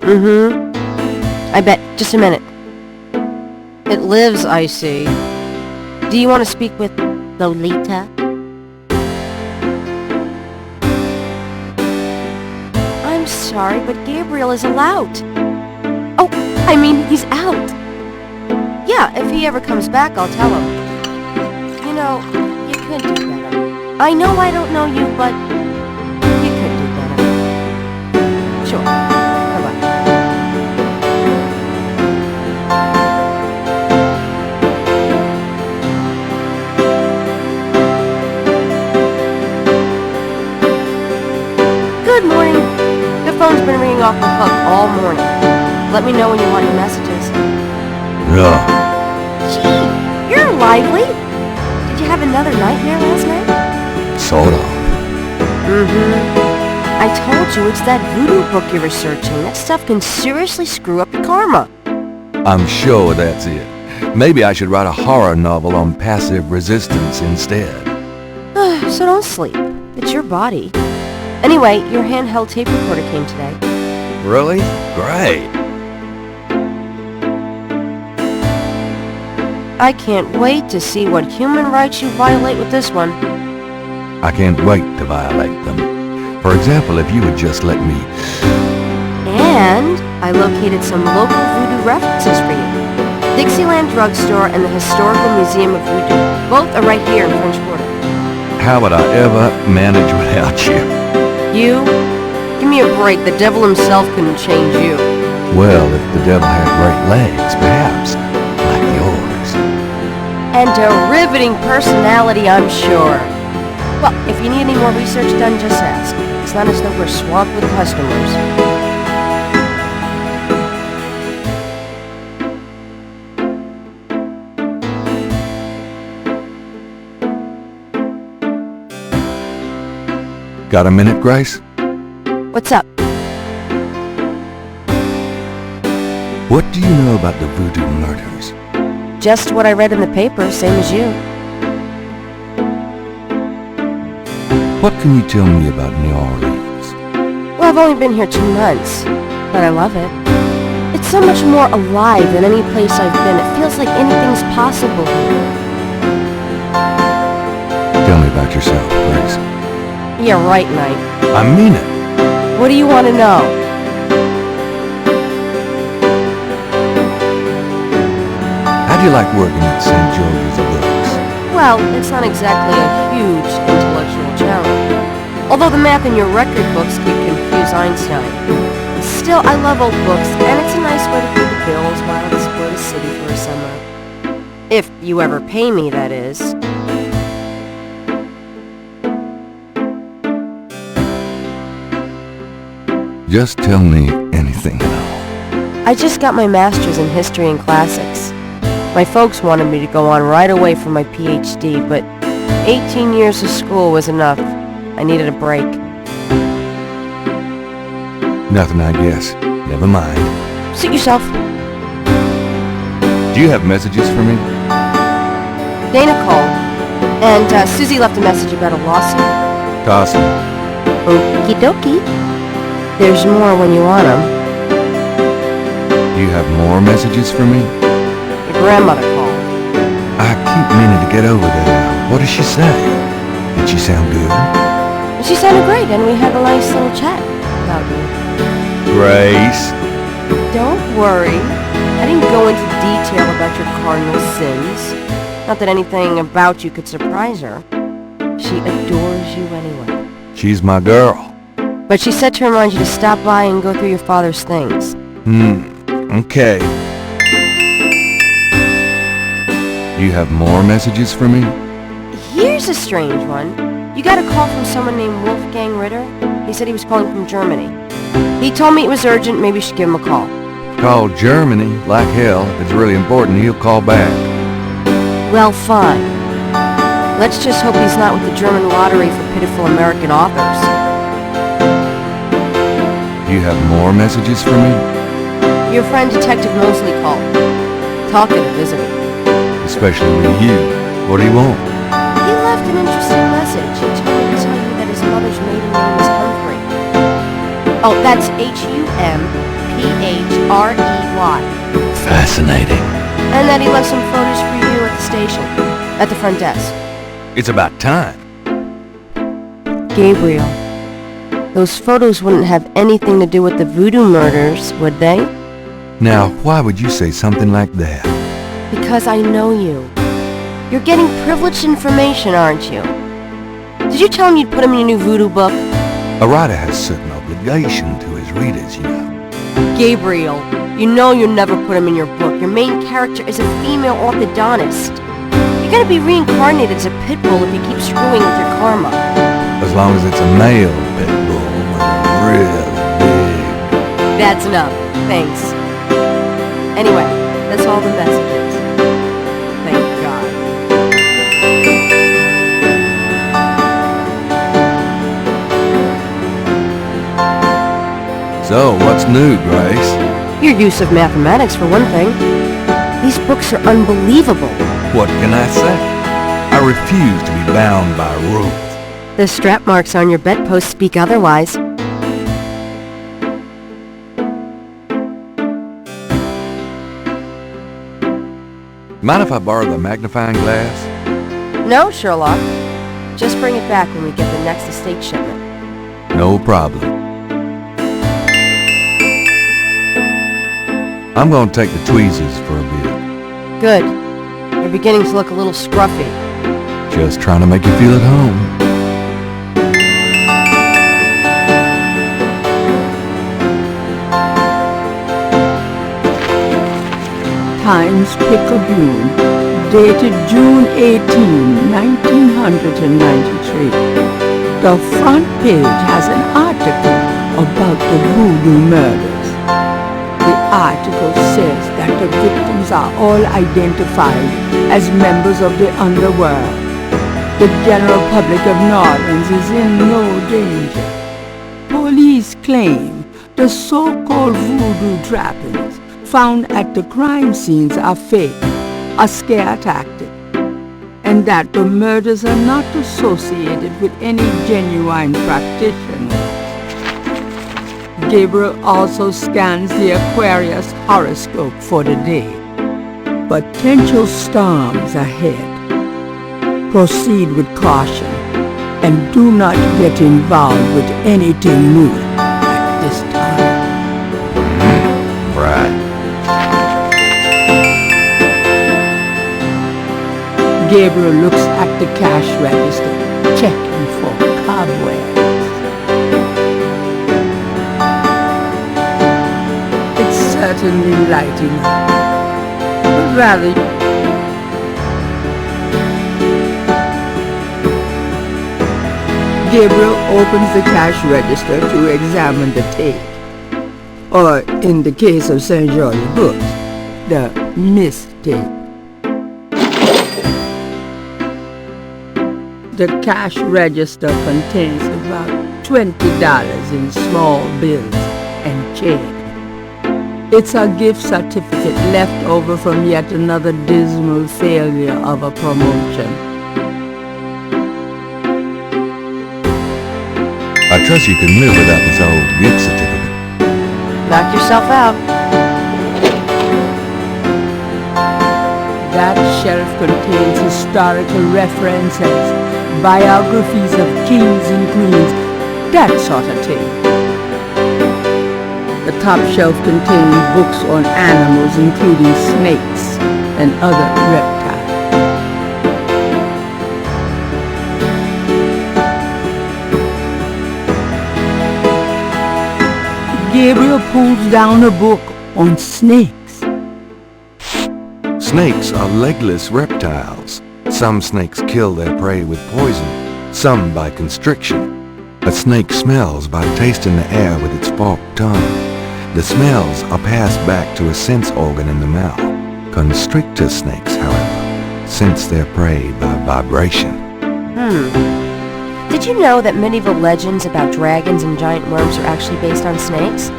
Mm-hmm. I bet. Just a minute. It lives, I see. Do you want to speak with Lolita? I'm sorry, but Gabriel is allowed. Oh, I mean, he's out. Yeah, if he ever comes back, I'll tell him. You know, you could do better. I know I don't know you, but you could do better. Sure. Bye-bye. Good morning. The phone's been ringing off the hook all morning. Let me know when you want your messages. Yeah. Gee, you're lively. Did you have another nightmare last night? Sort of. Mm-hmm. I told you it's that voodoo book you're researching. That stuff can seriously screw up your karma. I'm sure that's it. Maybe I should write a horror novel on passive resistance instead. So don't sleep. It's your body. Anyway, your handheld tape recorder came today. Really? Great. I can't wait to see what human rights you violate with this one. I can't wait to violate them. For example, if you would just let me... And I located some local voodoo references for you. Dixieland Drugstore and the Historical Museum of Voodoo. Both are right here in French Quarter. How would I ever manage without you? You? Give me a break. The devil himself couldn't change you. Well, if the devil had great legs, perhaps. Like yours. And a riveting personality, I'm sure. Well, if you need any more research done, just ask. It's not as though we're swamped with customers. Got a minute, Grace? What's up? What do you know about the voodoo murders? Just what I read in the paper, same as you. What can you tell me about New Orleans? Well, I've only been here 2 months, but I love it. It's so much more alive than any place I've been. It feels like anything's possible here. Tell me about yourself, Grace. Yeah, right, Knight. I mean it. What do you want to know? How do you like working at St. George's Books? Well, it's not exactly a huge intellectual challenge. Although the math in your record books could confuse Einstein. Still, I love old books, and it's a nice way to pay the bills while I explore the city for a summer. If you ever pay me, that is. Just tell me anything at all. I just got my master's in history and classics. My folks wanted me to go on right away for my PhD, but 18 years of school was enough. I needed a break. Nothing, I guess. Never mind. Suit yourself. Do you have messages for me? Dana called, and Susie left a message about a lawsuit. Toss me. Okie dokie. There's more when you want them. Do you have more messages for me? Your grandmother called. I keep meaning to get over there. What does she say? Did she sound good? She sounded great, and we had a nice little chat about you. Grace. Don't worry. I didn't go into detail about your cardinal sins. Not that anything about you could surprise her. She adores you anyway. She's my girl. But she said to remind you to stop by and go through your father's things. Okay. Do you have more messages for me? Here's a strange one. You got a call from someone named Wolfgang Ritter? He said he was calling from Germany. He told me it was urgent, maybe you should give him a call. Call Germany, like hell. If it's really important, he'll call back. Well, fine. Let's just hope he's not with the German lottery for pitiful American authors. Do you have more messages for me? Your friend Detective Mosley called. Talking of visiting. Especially with you. What do you want? He left an interesting message. He told me to tell you that his mother's maiden name is Humphrey. Oh, that's Humphrey. P-H-R-E-Y. Fascinating. And that he left some photos for you at the station, at the front desk. It's about time. Gabriel, those photos wouldn't have anything to do with the voodoo murders, would they? Now, why would you say something like that? Because I know you. You're getting privileged information, aren't you? Did you tell him you'd put him in your new voodoo book? A writer has certain obligation to his readers, you know. Gabriel, you know you'll never put him in your book. Your main character is a female orthodontist. You're gonna be reincarnated as a pit bull if you keep screwing with your karma. As long as it's a male pit bull with a really big... That's enough. Thanks. Anyway, that's all the messages. Thank God. So, what's new, Grace? Your use of mathematics, for one thing. These books are unbelievable. What can I say? I refuse to be bound by rules. The strap marks on your bedpost speak otherwise. Mind if I borrow the magnifying glass? No, Sherlock. Just bring it back when we get the next estate shipment. No problem. I'm gonna take the tweezers for a bit. Good. You're beginning to look a little scruffy. Just trying to make you feel at home. Times-Picayune, dated June 18, 1993. The front page has an article about the voodoo murders. The article says that the victims are all identified as members of the underworld. The general public of New Orleans is in no danger. Police claim the so-called voodoo trappings found at the crime scenes are fake, a scare tactic, and that the murders are not associated with any genuine practitioners. Gabriel also scans the Aquarius horoscope for the day. Potential storms ahead. Proceed with caution and do not get involved with anything new at this time. Right. Gabriel looks at the cash register, checking for cobwebs. It's certainly light enough, but rather... Gabriel opens the cash register to examine the tape, or in the case of St. George's books, the mistape. The cash register contains about $20 in small bills and change. It's a gift certificate left over from yet another dismal failure of a promotion. I trust you can live without this old gift certificate. Knock yourself out. That shelf contains historical references, biographies of kings and queens, that sort of thing. The top shelf contains books on animals, including snakes and other reptiles. Gabriel pulls down a book on snakes. Snakes are legless reptiles. Some snakes kill their prey with poison, some by constriction. A snake smells by tasting the air with its forked tongue. The smells are passed back to a sense organ in the mouth. Constrictor snakes, however, sense their prey by vibration. Did you know that medieval legends about dragons and giant worms are actually based on snakes?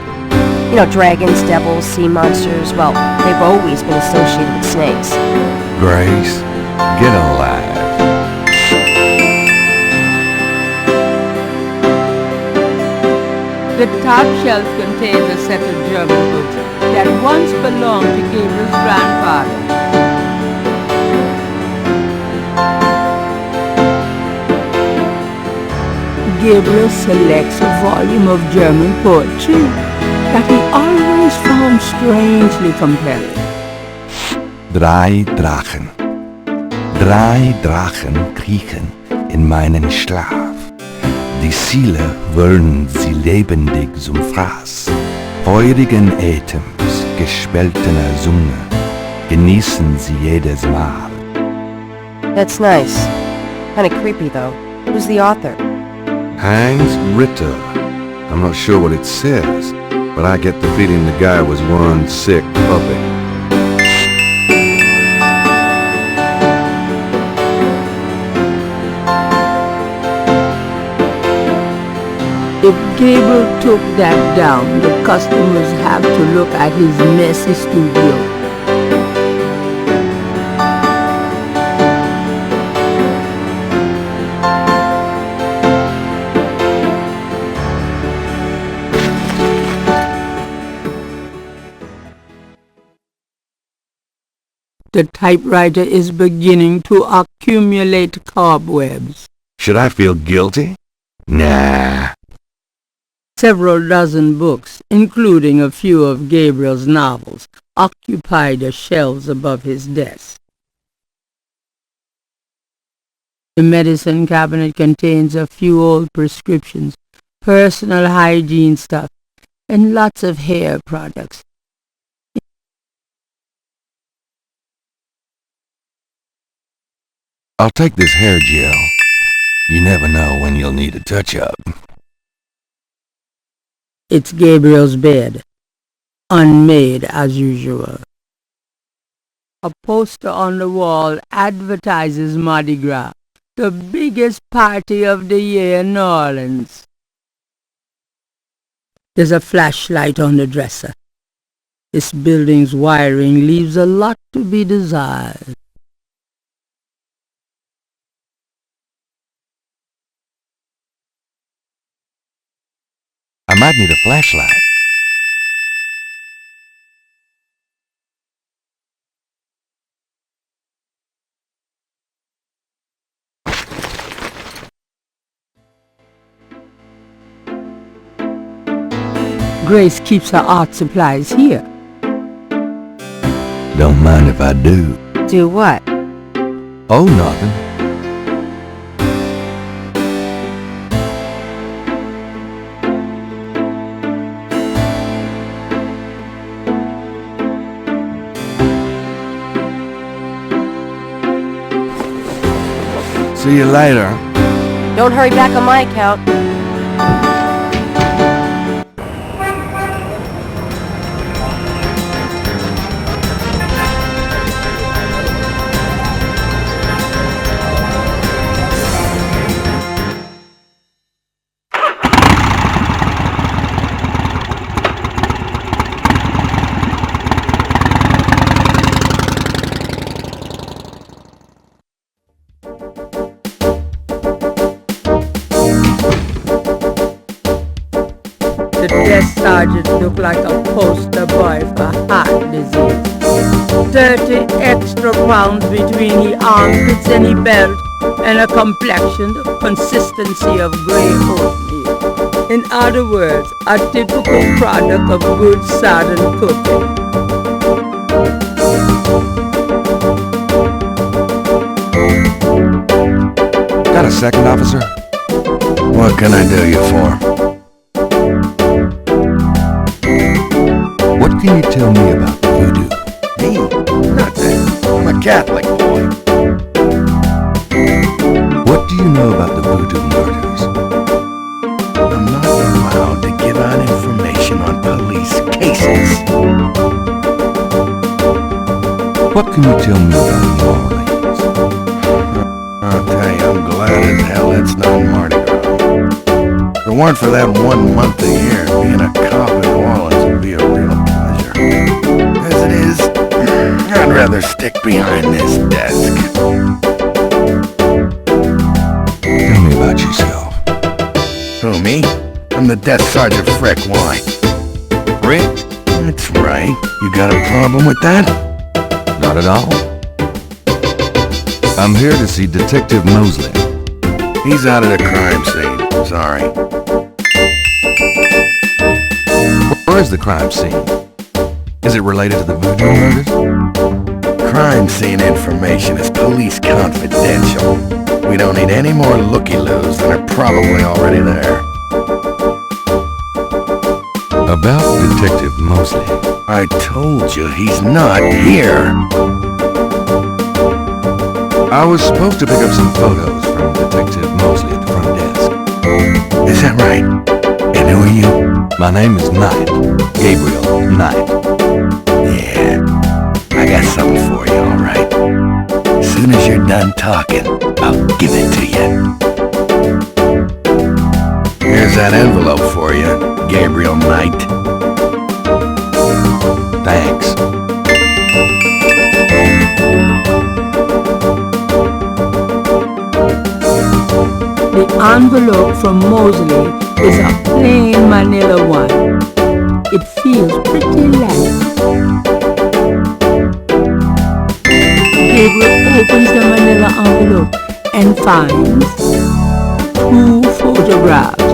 You know, dragons, devils, sea monsters, well, they've always been associated with snakes. Grace, get alive. The top shelf contains a set of German books that once belonged to Gabriel's grandfather. Gabriel selects a volume of German poetry that he always found strangely compelling. Drei Drachen kriechen in meinen Schlaf. Die Ziele wollen sie lebendig zum Fraß. Feurigen Atems, gespaltener Zunge, genießen sie jedes Mal. That's nice. Kinda creepy, though. Who's the author? Hans Ritter. I'm not sure what it says, but I get the feeling the guy was one sick puppy. If Gabriel took that down, the customers have to look at his messy studio. The typewriter is beginning to accumulate cobwebs. Should I feel guilty? Nah. Several dozen books, including a few of Gabriel's novels, occupy the shelves above his desk. The medicine cabinet contains a few old prescriptions, personal hygiene stuff, and lots of hair products. I'll take this hair gel. You never know when you'll need a touch-up. It's Gabriel's bed, unmade as usual. A poster on the wall advertises Mardi Gras, the biggest party of the year in New Orleans. There's a flashlight on the dresser. This building's wiring leaves a lot to be desired. I might need a flashlight. Grace keeps her art supplies here. Don't mind if I do. Do what? Oh, nothing. See you later. Don't hurry back on my account. The desk sergeant looked like a poster boy for heart disease. 30 extra pounds between the armpits and the belt, and a complexion the consistency of grey oatmeal. In other words, a typical product of good southern cooking. Got a second, officer? What can I do you for? What can you tell me about voodoo? Me? Nothing. I'm a Catholic boy. What do you know about the voodoo murders? I'm not allowed to give out information on police cases. What can you tell me about New Orleans? I'll tell you, I'm glad as hell it's not Mardi Gras. If it weren't for that 1 month a year, being a cop in New Orleans would be a real pleasure. As it is, I'd rather stick behind this desk. Tell me about yourself. Who, me? I'm the desk, Sergeant Frick. Why? Rick? That's right. You got a problem with that? Not at all. I'm here to see Detective Mosley. He's out of the crime scene. Sorry. Where's the crime scene? Is it related to the voodoo murders? Crime scene information is police confidential. We don't need any more looky-loos than are probably already there. About Detective Mosley. I told you he's not here. I was supposed to pick up some photos from Detective Mosley at the front desk. Is that right? And who are you? My name is Knight. Gabriel Knight. Yeah, I got something for you, all right. As soon as you're done talking, I'll give it to you. Here's that envelope for you, Gabriel Knight. Thanks. The envelope from Mosley is a plain manila one. It feels pretty light. Gabriel opens the manila envelope and finds 2 photographs.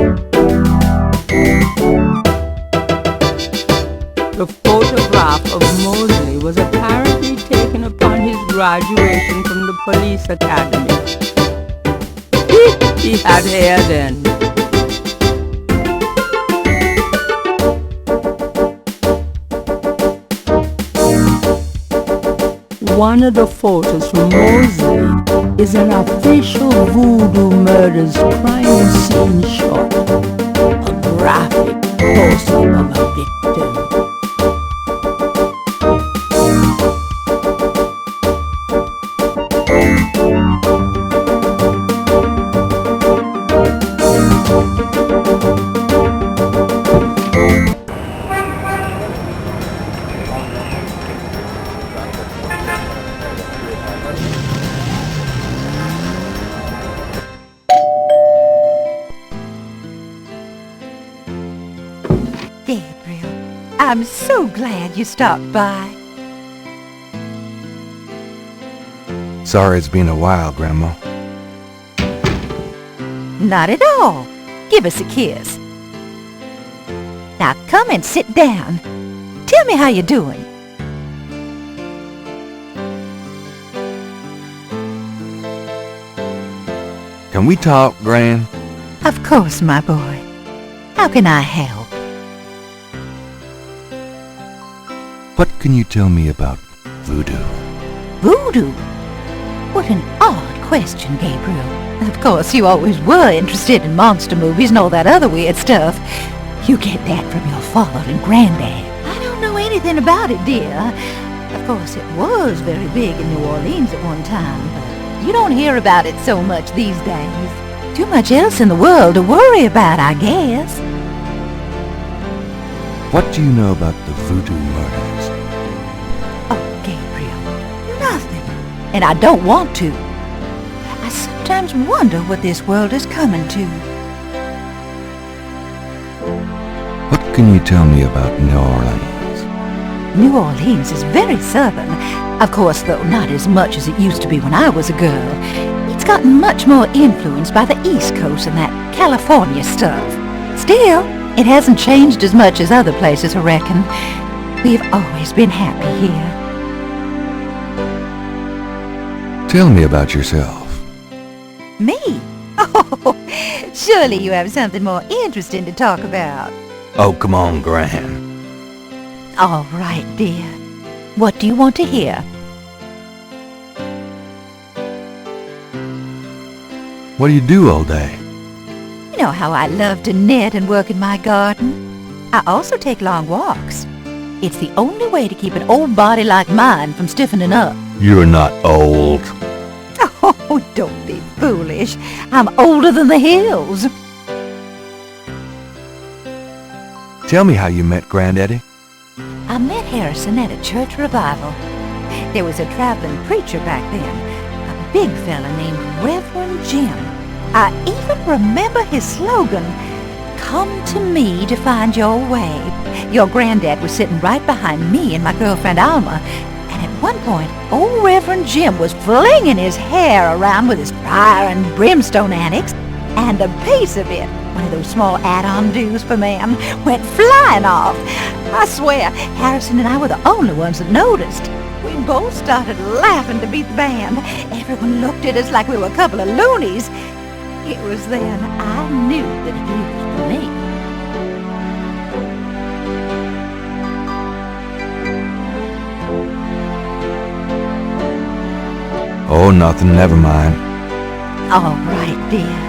The photograph of Mosley was apparently taken upon his graduation from the police academy. He had hair then. One of the photos from Mosley is an official voodoo murders crime scene shot. A graphic close-up of a victim. Gabriel, I'm so glad you stopped by. Sorry it's been a while, Grandma. Not at all. Give us a kiss. Now come and sit down. Tell me how you're doing. Can we talk, Gran? Of course, my boy. How can I help? What can you tell me about voodoo? Voodoo? What an odd question, Gabriel. Of course, you always were interested in monster movies and all that other weird stuff. You get that from your father and granddad. I don't know anything about it, dear. Of course, it was very big in New Orleans at one time, but you don't hear about it so much these days. Too much else in the world to worry about, I guess. What do you know about the voodoo murders? Oh, Gabriel, nothing. And I don't want to. I sometimes wonder what this world is coming to. What can you tell me about New Orleans? New Orleans is very southern. Of course, though, not as much as it used to be when I was a girl. It's gotten much more influenced by the East Coast and that California stuff. Still, it hasn't changed as much as other places, I reckon. We've always been happy here. Tell me about yourself. Me? Oh, surely you have something more interesting to talk about. Oh, come on, Gran. All right, dear. What do you want to hear? What do you do all day? You know how I love to knit and work in my garden. I also take long walks. It's the only way to keep an old body like mine from stiffening up. You're not old. Oh, don't be foolish. I'm older than the hills. Tell me how you met Granddaddy. I met Harrison at a church revival. There was a traveling preacher back then, a big fella named Reverend Jim. I even remember his slogan, come to me to find your way. Your granddad was sitting right behind me and my girlfriend Alma, and at one point, old Reverend Jim was flinging his hair around with his fire and brimstone annex, and a piece of it, one of those small add-on do's for man, went flying off. I swear, Harrison and I were the only ones that noticed. We both started laughing to beat the band. Everyone looked at us like we were a couple of loonies. It was then I knew that he was for me. Oh, nothing, never mind. All right, dear.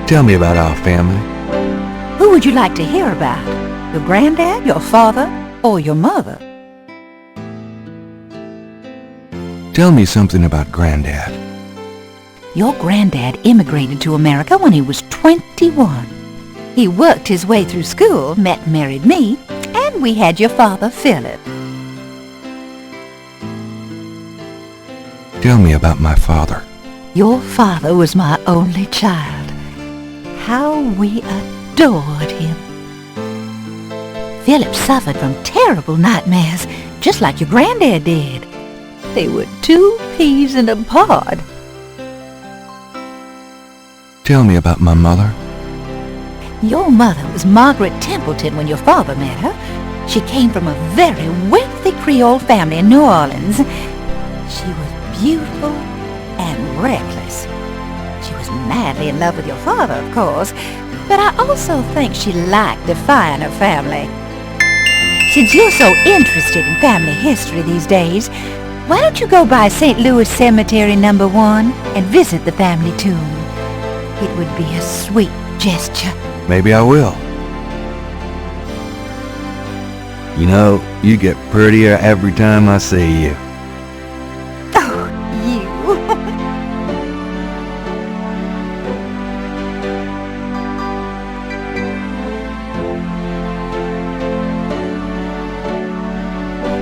Tell me about our family. Who would you like to hear about? Your granddad, your father, or your mother? Tell me something about Granddad. Your granddad immigrated to America when he was 21. He worked his way through school, met and married me, and we had your father, Philip. Tell me about my father. Your father was my only child. How we adored him. Philip suffered from terrible nightmares, just like your granddad did. They were 2 peas in a pod. Tell me about my mother. Your mother was Margaret Templeton when your father met her. She came from a very wealthy Creole family in New Orleans. She was beautiful and reckless. She was madly in love with your father, of course, but I also think she liked defying her family. Since you're so interested in family history these days, why don't you go by St. Louis Cemetery No. 1 and visit the family tomb? It would be a sweet gesture. Maybe I will. You know, you get prettier every time I see you. Oh, you.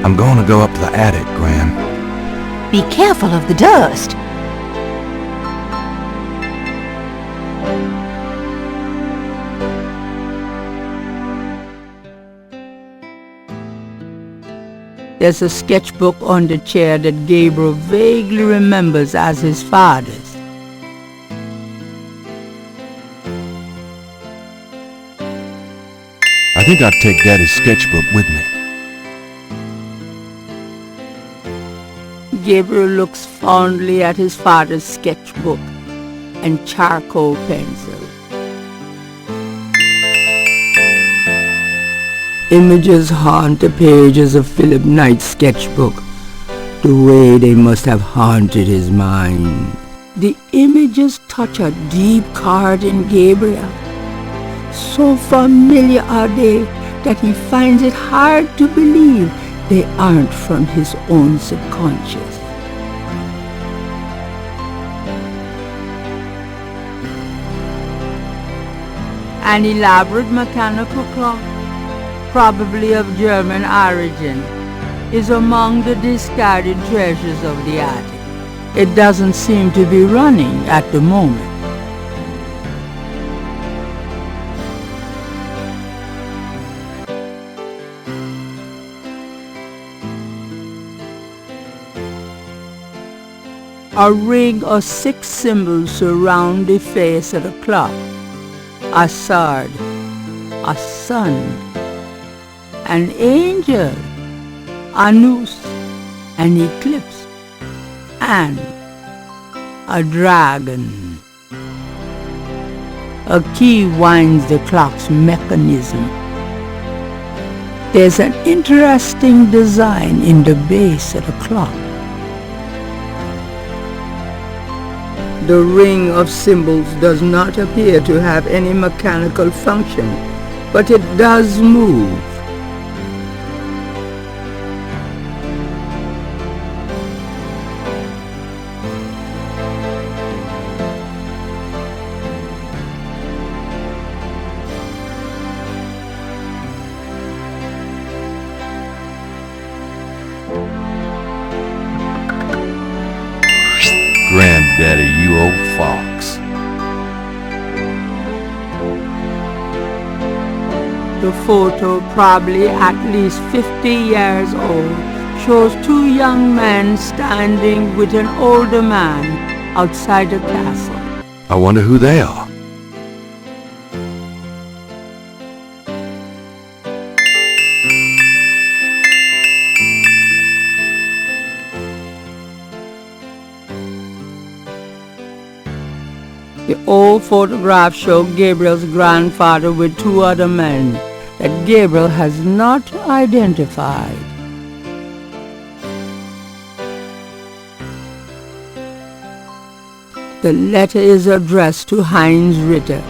I'm going to go up to the attic, Gran. Be careful of the dust. There's a sketchbook on the chair that Gabriel vaguely remembers as his father's. I think I'd take Daddy's sketchbook with me. Gabriel looks fondly at his father's sketchbook and charcoal pencil. Images haunt the pages of Philip Knight's sketchbook, the way they must have haunted his mind. The images touch a deep chord in Gabriel. So familiar are they that he finds it hard to believe they aren't from his own subconscious. An elaborate mechanical clock, probably of German origin, is among the discarded treasures of the attic. It doesn't seem to be running at the moment. A ring of 6 symbols surround the face of the clock. A sword, a sun, an angel, a noose, an eclipse, and a dragon. A key winds the clock's mechanism. There's an interesting design in the base of the clock. The ring of symbols does not appear to have any mechanical function, but it does move. Granddaddy, you old fox. The photo, probably at least 50 years old, shows two young men standing with an older man outside the castle. I wonder who they are. The old photographs show Gabriel's grandfather with two other men that Gabriel has not identified. The letter is addressed to Heinz Ritter,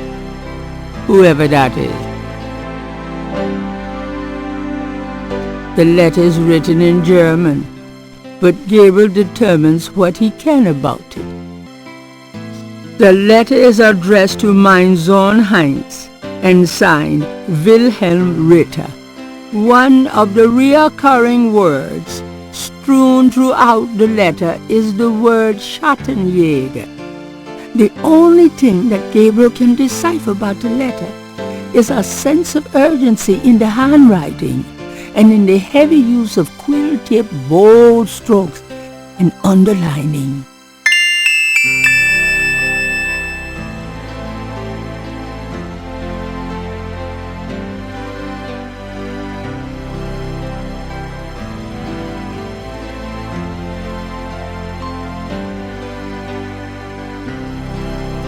whoever that is. The letter is written in German, but Gabriel determines what he can about it. The letter is addressed to mein Sohn Heinz and signed Wilhelm Ritter. One of the recurring words strewn throughout the letter is the word Schattenjäger. The only thing that Gabriel can decipher about the letter is a sense of urgency in the handwriting and in the heavy use of quill-tipped bold strokes and underlining.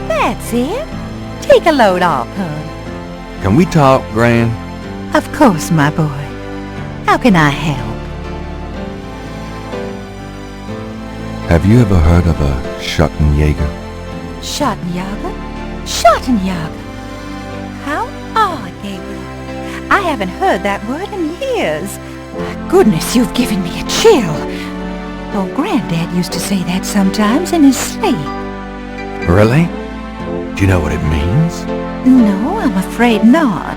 That's it. Take a load off, hon. Can we talk, Gran? Of course, my boy. How can I help? Have you ever heard of a Schattenjäger? Schattenjäger? Schattenjäger. How odd, Gabriel. I haven't heard that word in years. My goodness, you've given me a chill. Oh, Granddad used to say that sometimes in his sleep. Really? Do you know what it means? No, I'm afraid not.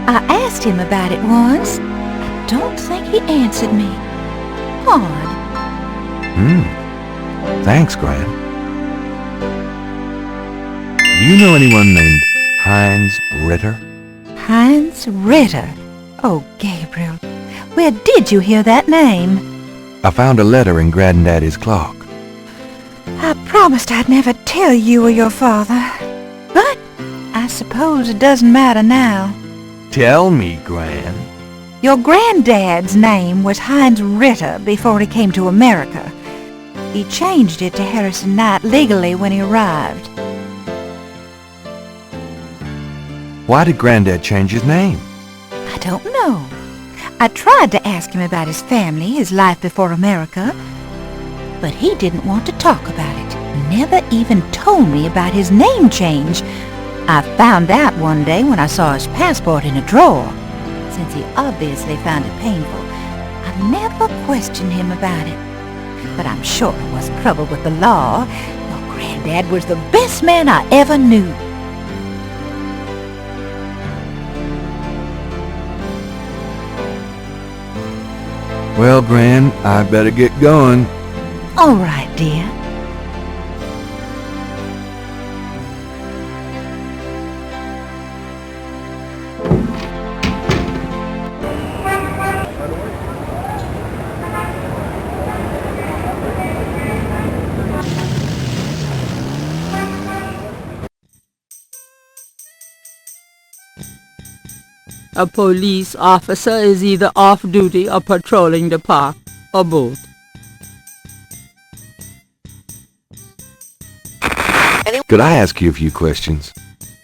I asked him about it once. I don't think he answered me. Odd. Thanks, Gran. Do you know anyone named Heinz Ritter? Heinz Ritter. Oh, Gabriel, where did you hear that name? I found a letter in Granddaddy's clock. I promised I'd never tell you or your father. But I suppose it doesn't matter now. Tell me, Gran. Your granddad's name was Heinz Ritter before he came to America. He changed it to Harrison Knight legally when he arrived. Why did Granddad change his name? I don't know. I tried to ask him about his family, his life before America, but he didn't want to talk about it. Never even told me about his name change. I found out one day when I saw his passport in a drawer. Since he obviously found it painful, I never questioned him about it. But I'm sure it wasn't trouble with the law. Your granddad was the best man I ever knew. Well, Gran, I better get going. All right, dear. A police officer is either off duty or patrolling the park, or both. Could I ask you a few questions?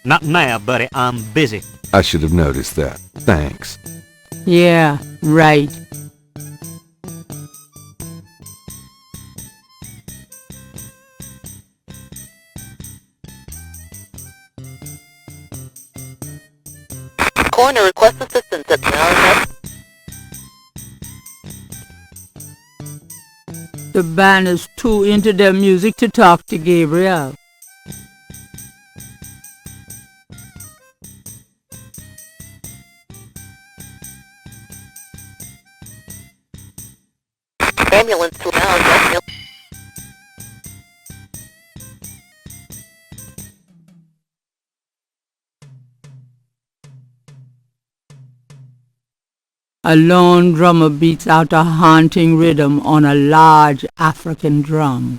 Not now, buddy. I'm busy. I should have noticed that. Thanks. Yeah, right. Coroner requests assistance at now. The band is too into their music to talk to Gabriel. Ambulance to now. A lone drummer beats out a haunting rhythm on a large African drum.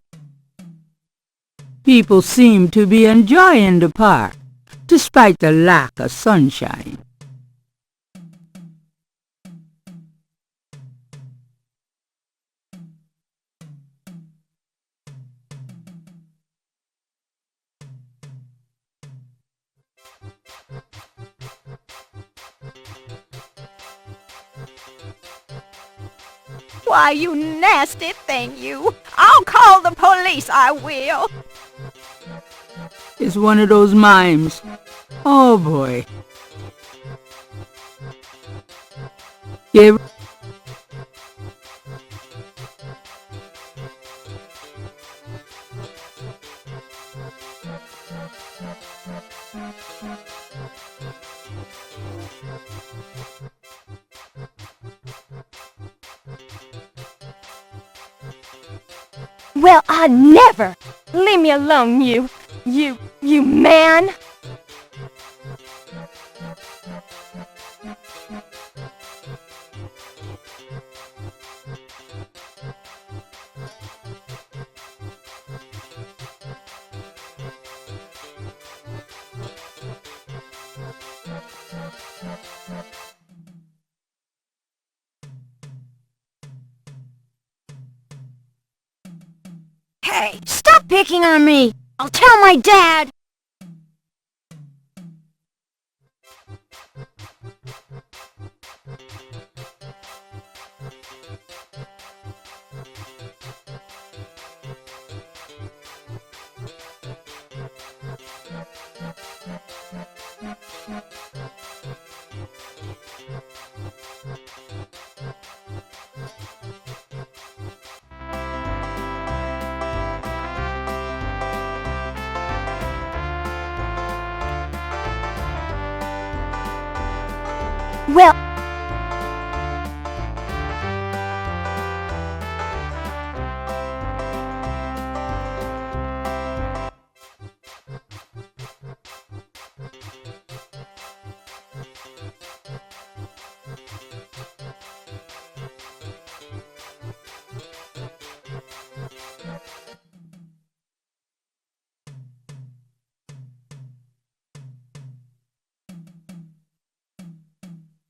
People seem to be enjoying the park, despite the lack of sunshine. Why, you nasty thing, you! I'll call the police, I will! It's one of those mimes. Oh boy. Gabriel. Well, I never! Leave me alone, you man! Hey, stop picking on me! I'll tell my dad! Well...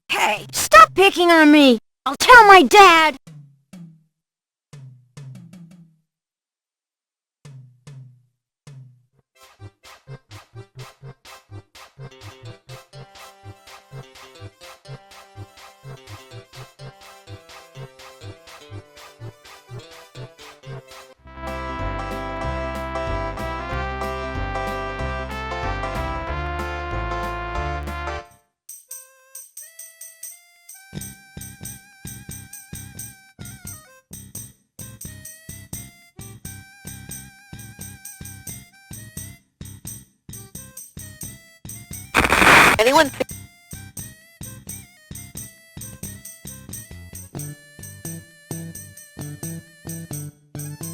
Hey, stop picking on me! I'll tell my dad! Anyone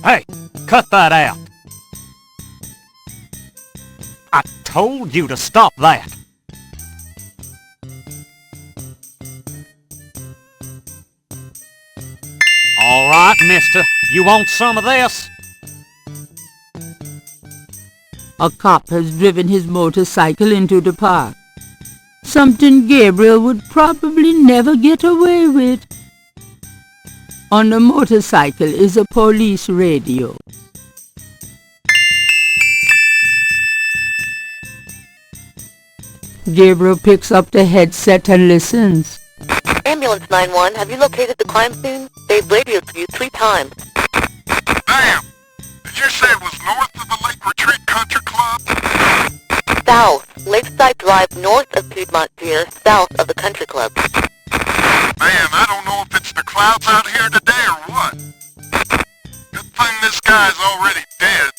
Hey, cut that out. I told you to stop that. All right, mister. You want some of this? A cop has driven his motorcycle into the park. Something Gabriel would probably never get away with. On the motorcycle is a police radio. Gabriel picks up the headset and listens. Ambulance 911, have you located the crime scene? They've radioed for you 3 times. Damn! Did you say it was north of the Lake Retreat Country Club? South. Lakeside Drive north of Piedmont Pier, south of the country club. Man, I don't know if it's the clouds out here today or what. Good thing this guy's already dead.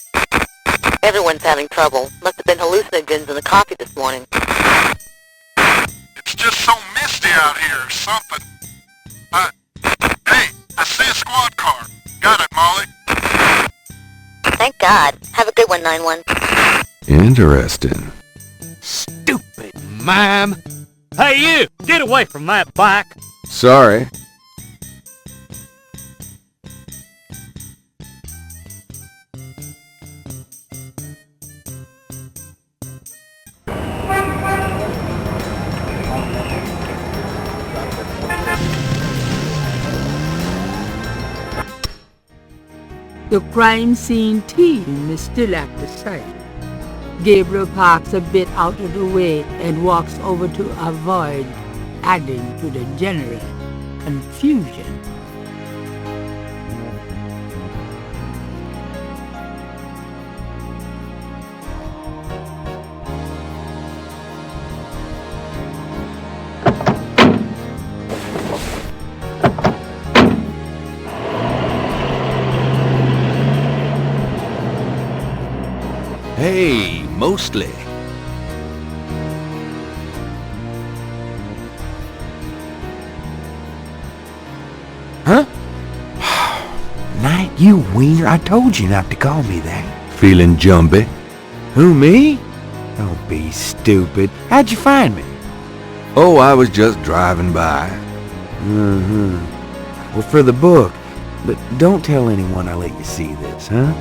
Everyone's having trouble. Must have been hallucinogens in the coffee this morning. It's just so misty out here or something. Hey, I see a squad car. Got it, Molly. Thank God. Have a good one, 911. Interesting. Stupid mime. Hey, you! Get away from that bike. Sorry. The crime scene team is still at the site. Gabriel parks a bit out of the way and walks over to avoid adding to the general confusion. Hey, mostly. Huh? Knight, you wiener, I told you not to call me that. Feeling jumpy? Who, me? Don't be stupid. How'd you find me? Oh, I was just driving by. Well, for the book. But don't tell anyone I let you see this, huh?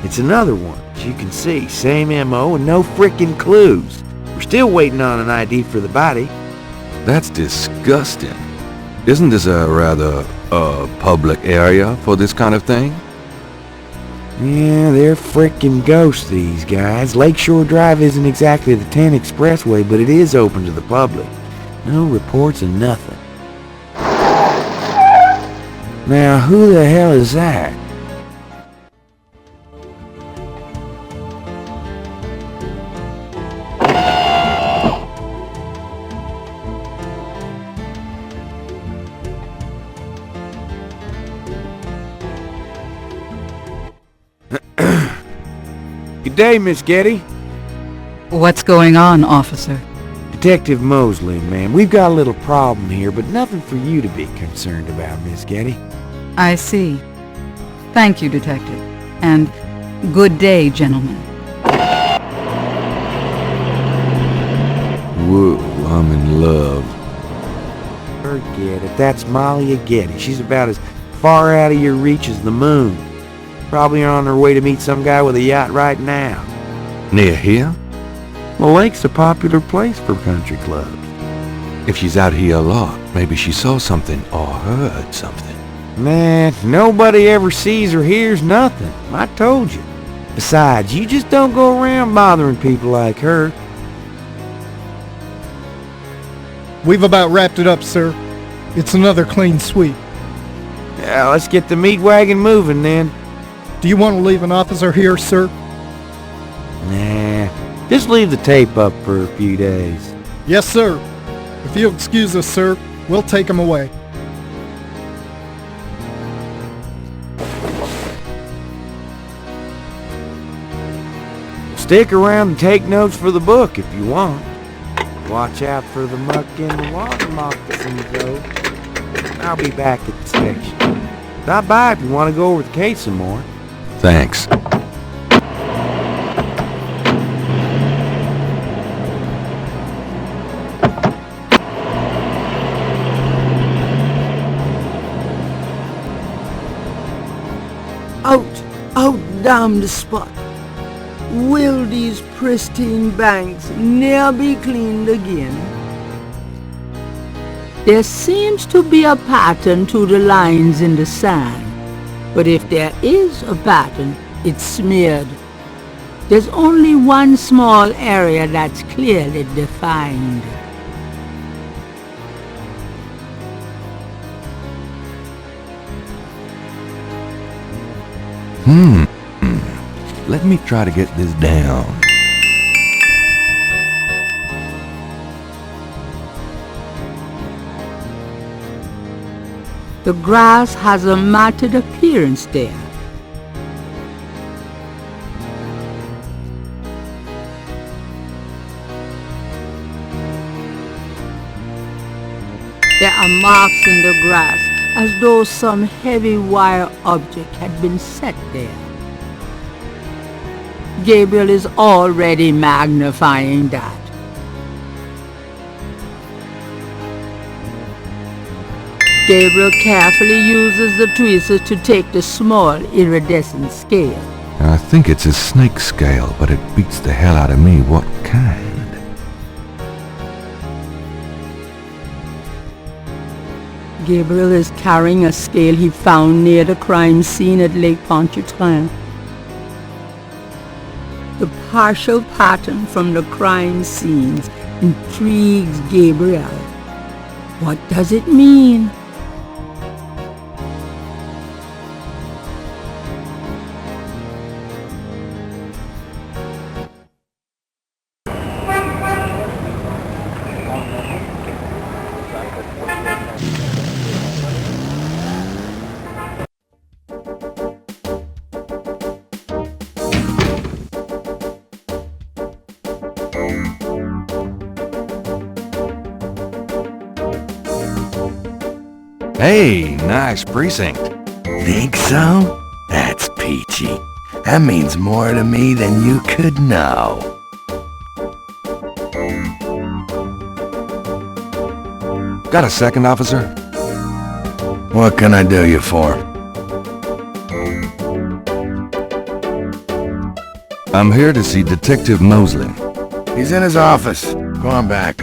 It's another one. As you can see, same MO and no frickin' clues. We're still waiting on an ID for the body. That's disgusting. Isn't this a rather, public area for this kind of thing? Yeah, they're frickin' ghosts, these guys. Lakeshore Drive isn't exactly the 10 expressway, but it is open to the public. No reports and nothing. Now, who the hell is that? Good day, Miss Getty. What's going on, officer? Detective Mosley, ma'am. We've got a little problem here, but nothing for you to be concerned about, Miss Getty. I see. Thank you, detective. And good day, gentlemen. Whoa, I'm in love. Forget it. That's Molly Getty. She's about as far out of your reach as the moon. Probably on her way to meet some guy with a yacht right now. Near here? The lake's a popular place for country clubs. If she's out here a lot, maybe she saw something or heard something. Man, nobody ever sees or hears nothing. I told you. Besides, you just don't go around bothering people like her. We've about wrapped it up, sir. It's another clean sweep. Yeah, let's get the meat wagon moving then. Do you want to leave an officer here, sir? Nah, just leave the tape up for a few days. Yes, sir. If you'll excuse us, sir, we'll take him away. Stick around and take notes for the book if you want. Watch out for the muck in the water moccasins, though. I'll be back at the station. Stop by if you want to go over the case some more. Thanks. Out damn the spot. Will these pristine banks ne'er be cleaned again? There seems to be a pattern to the lines in the sand, but if there is a pattern, it's smeared. There's only one small area that's clearly defined. Let me try to get this down. The grass has a matted appearance there. There are marks in the grass as though some heavy wire object had been set there. Gabriel is already magnifying that. Gabriel carefully uses the tweezers to take the small iridescent scale. I think it's a snake scale, but it beats the hell out of me what kind. Gabriel is carrying a scale he found near the crime scene at Lake Pontchartrain. The partial pattern from the crime scenes intrigues Gabriel. What does it mean? Hey, nice precinct. Think so? That's peachy. That means more to me than you could know. Got a second, officer? What can I do you for? I'm here to see Detective Mosley. He's in his office. Go on back.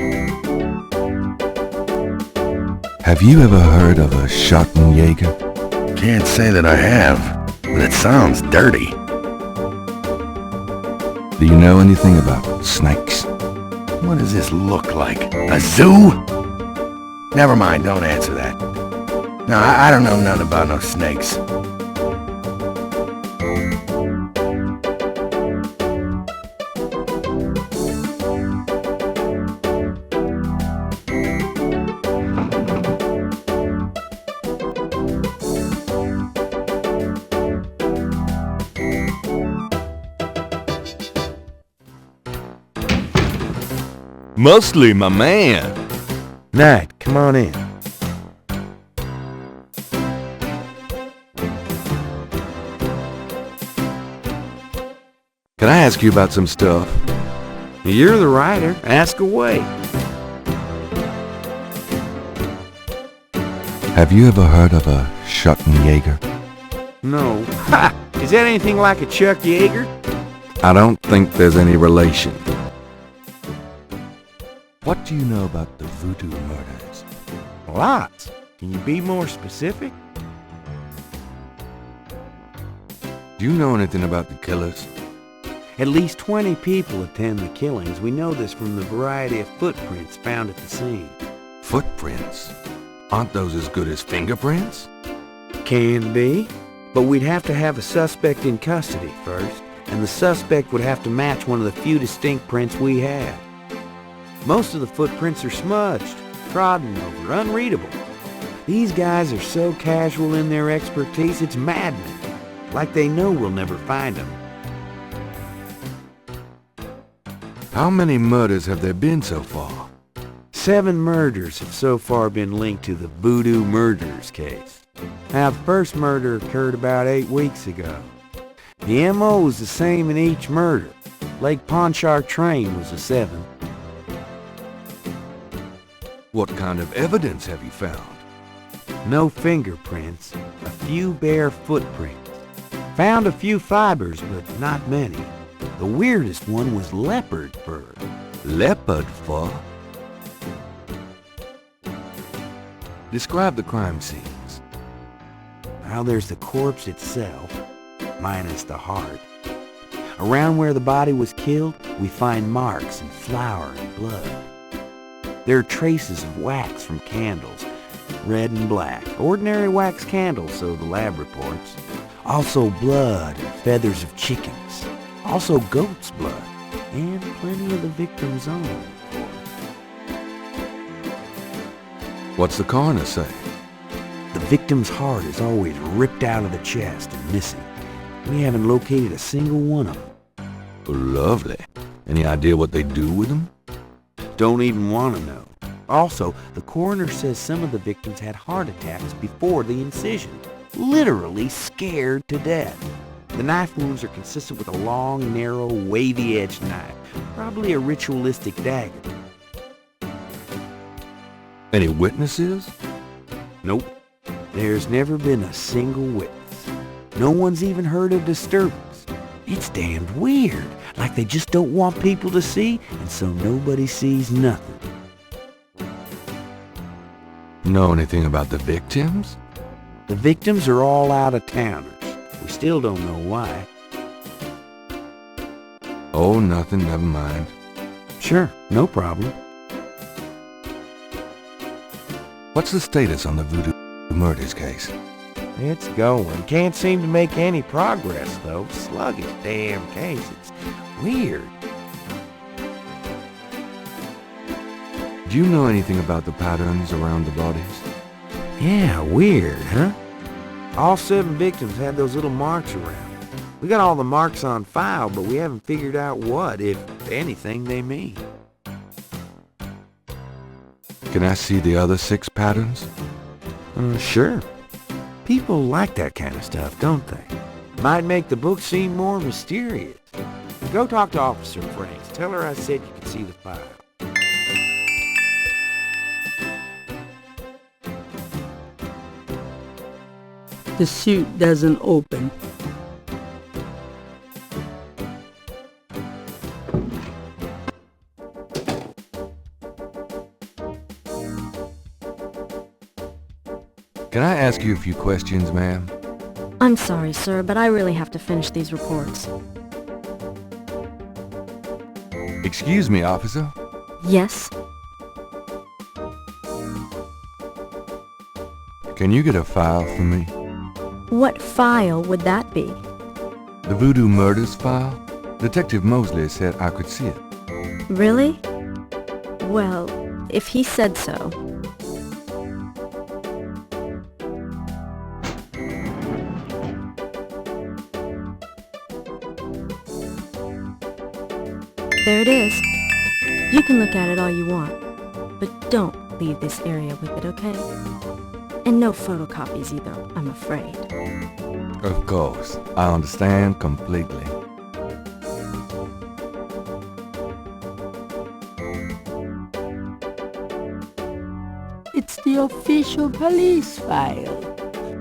Have you ever heard of a Schottenjäger? Can't say that I have, but it sounds dirty. Do you know anything about snakes? What does this look like? A zoo? Never mind, don't answer that. No, I don't know nothing about no snakes. Mosley, my man. Knight, come on in. Can I ask you about some stuff? You're the writer. Ask away. Have you ever heard of a Schottenjäger? No. Ha! Is that anything like a Chuck Yeager? I don't think there's any relation. What do you know about the voodoo murders? Lots. Can you be more specific? Do you know anything about the killers? At least 20 people attend the killings. We know this from the variety of footprints found at the scene. Footprints? Aren't those as good as fingerprints? Can be. But we'd have to have a suspect in custody first, and the suspect would have to match one of the few distinct prints we have. Most of the footprints are smudged, trodden over, unreadable. These guys are so casual in their expertise, it's maddening. Like they know we'll never find them. How many murders have there been so far? 7 murders have so far been linked to the Voodoo Murders case. Now, the first murder occurred about 8 weeks ago. The M.O. was the same in each murder. Lake Pontchartrain was the 7th. What kind of evidence have you found? No fingerprints, a few bare footprints. Found a few fibers, but not many. The weirdest one was leopard fur. Leopard fur? Describe the crime scenes. Now there's the corpse itself, minus the heart. Around where the body was killed, we find marks and flour and blood. There are traces of wax from candles, red and black. Ordinary wax candles, so the lab reports. Also blood and feathers of chickens. Also goat's blood. And plenty of the victim's own, of course. What's the coroner say? The victim's heart is always ripped out of the chest and missing. We haven't located a single one of them. Lovely. Any idea what they do with them? Don't even want to know. Also, the coroner says some of the victims had heart attacks before the incision. Literally scared to death. The knife wounds are consistent with a long, narrow, wavy-edged knife. Probably a ritualistic dagger. Any witnesses? Nope. There's never been a single witness. No one's even heard of disturbance. It's damned weird. Like they just don't want people to see, and so nobody sees nothing. Know anything about the victims? The victims are all out-of-towners. We still don't know why. Oh, nothing, never mind. Sure, no problem. What's the status on the Voodoo murders case? It's going. Can't seem to make any progress, though. Sluggish damn case. It's weird. Do you know anything about the patterns around the bodies? Yeah, weird, huh? All 7 victims had those little marks around. We got all the marks on file, but we haven't figured out what, if anything, they mean. Can I see the other 6 patterns? Sure. People like that kind of stuff, don't they? Might make the book seem more mysterious. Go talk to Officer Franks. Tell her I said you could see the file. The suit doesn't open. Can I ask you a few questions, ma'am? I'm sorry, sir, but I really have to finish these reports. Excuse me, officer. Yes? Can you get a file for me? What file would that be? The Voodoo murders file? Detective Mosley said I could see it. Really? Well, if he said so. There it is. You can look at it all you want, but don't leave this area with it, okay? And no photocopies either, I'm afraid. Of course. I understand completely. It's the official police file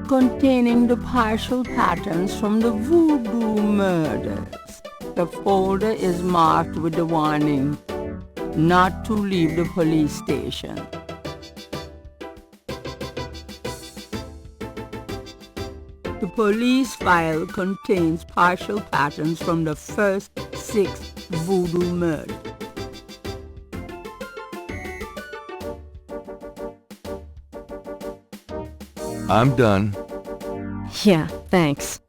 containing the partial patterns from the Voodoo murders. The folder is marked with the warning, not to leave the police station. The police file contains partial patterns from the first 6 Voodoo murders. I'm done. Yeah, thanks.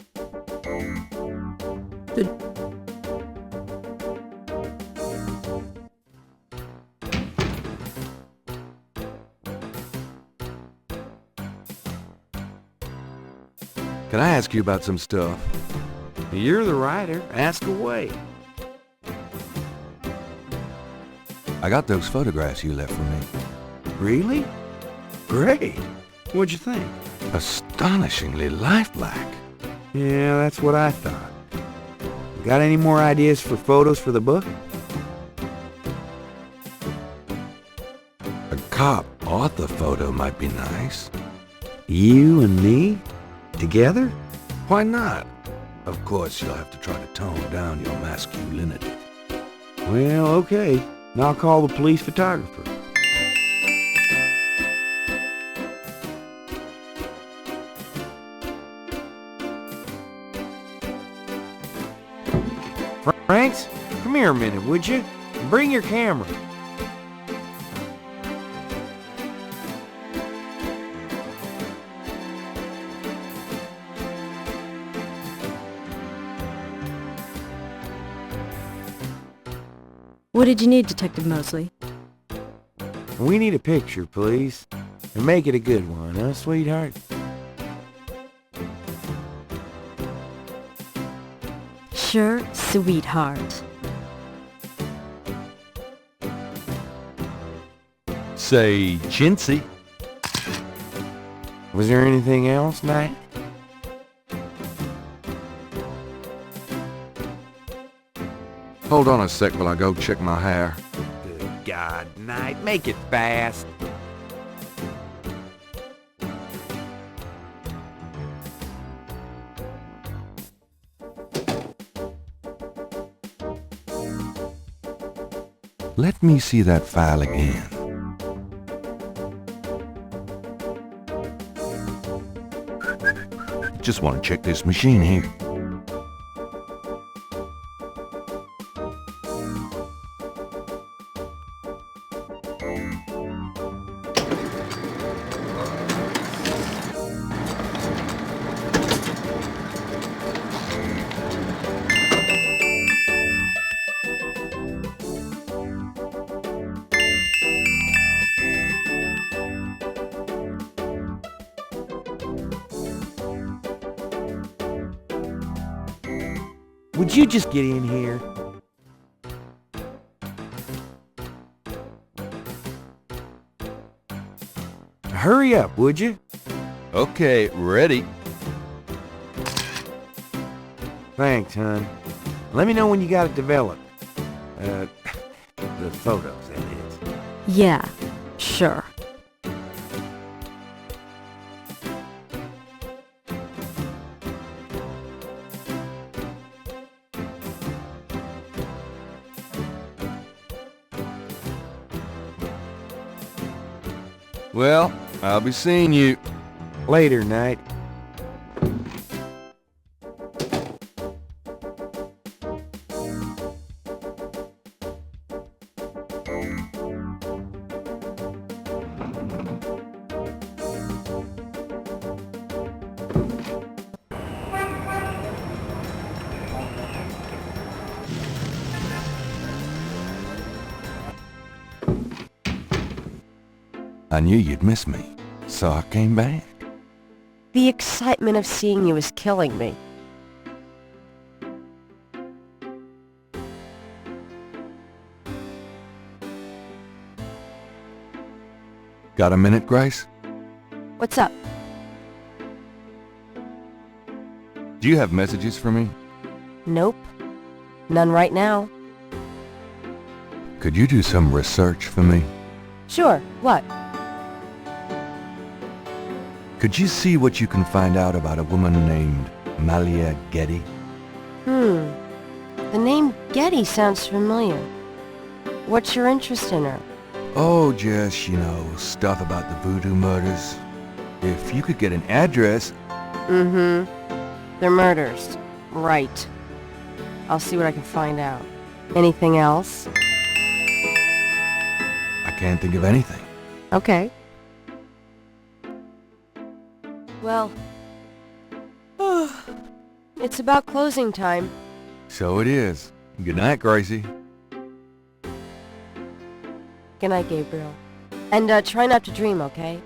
Can I ask you about some stuff? You're the writer. Ask away. I got those photographs you left for me. Really? Great. What'd you think? Astonishingly lifelike. Yeah, that's what I thought. Got any more ideas for photos for the book? A cop author photo might be nice. You and me? Together? Why not? Of course, you'll have to try to tone down your masculinity. Well, okay. I'll call the police photographer. Franks, come here a minute, would you? Bring your camera. What did you need, Detective Mosley? We need a picture, please. And make it a good one, huh, sweetheart? Sure, sweetheart. Say, chintzy. Was there anything else, Matt? Hold on a sec while I go check my hair. Good God, Knight, make it fast. Let me see that file again. Just want to check this machine here. Would you just get in here? Hurry up, would you? Okay, ready. Thanks, hon. Let me know when you got it developed. The photos, that is. Yeah, sure. Well, I'll be seeing you. Later, Knight. I knew you'd miss me, so I came back. The excitement of seeing you is killing me. Got a minute, Grace? What's up? Do you have messages for me? Nope. None right now. Could you do some research for me? Sure. What? Could you see what you can find out about a woman named Malia Getty? The name Getty sounds familiar. What's your interest in her? Oh, just, stuff about the voodoo murders. If you could get an address... They're murders. Right. I'll see what I can find out. Anything else? I can't think of anything. Okay. Well... it's about closing time. So it is. Good night, Gracie. Good night, Gabriel. And try not to dream, okay?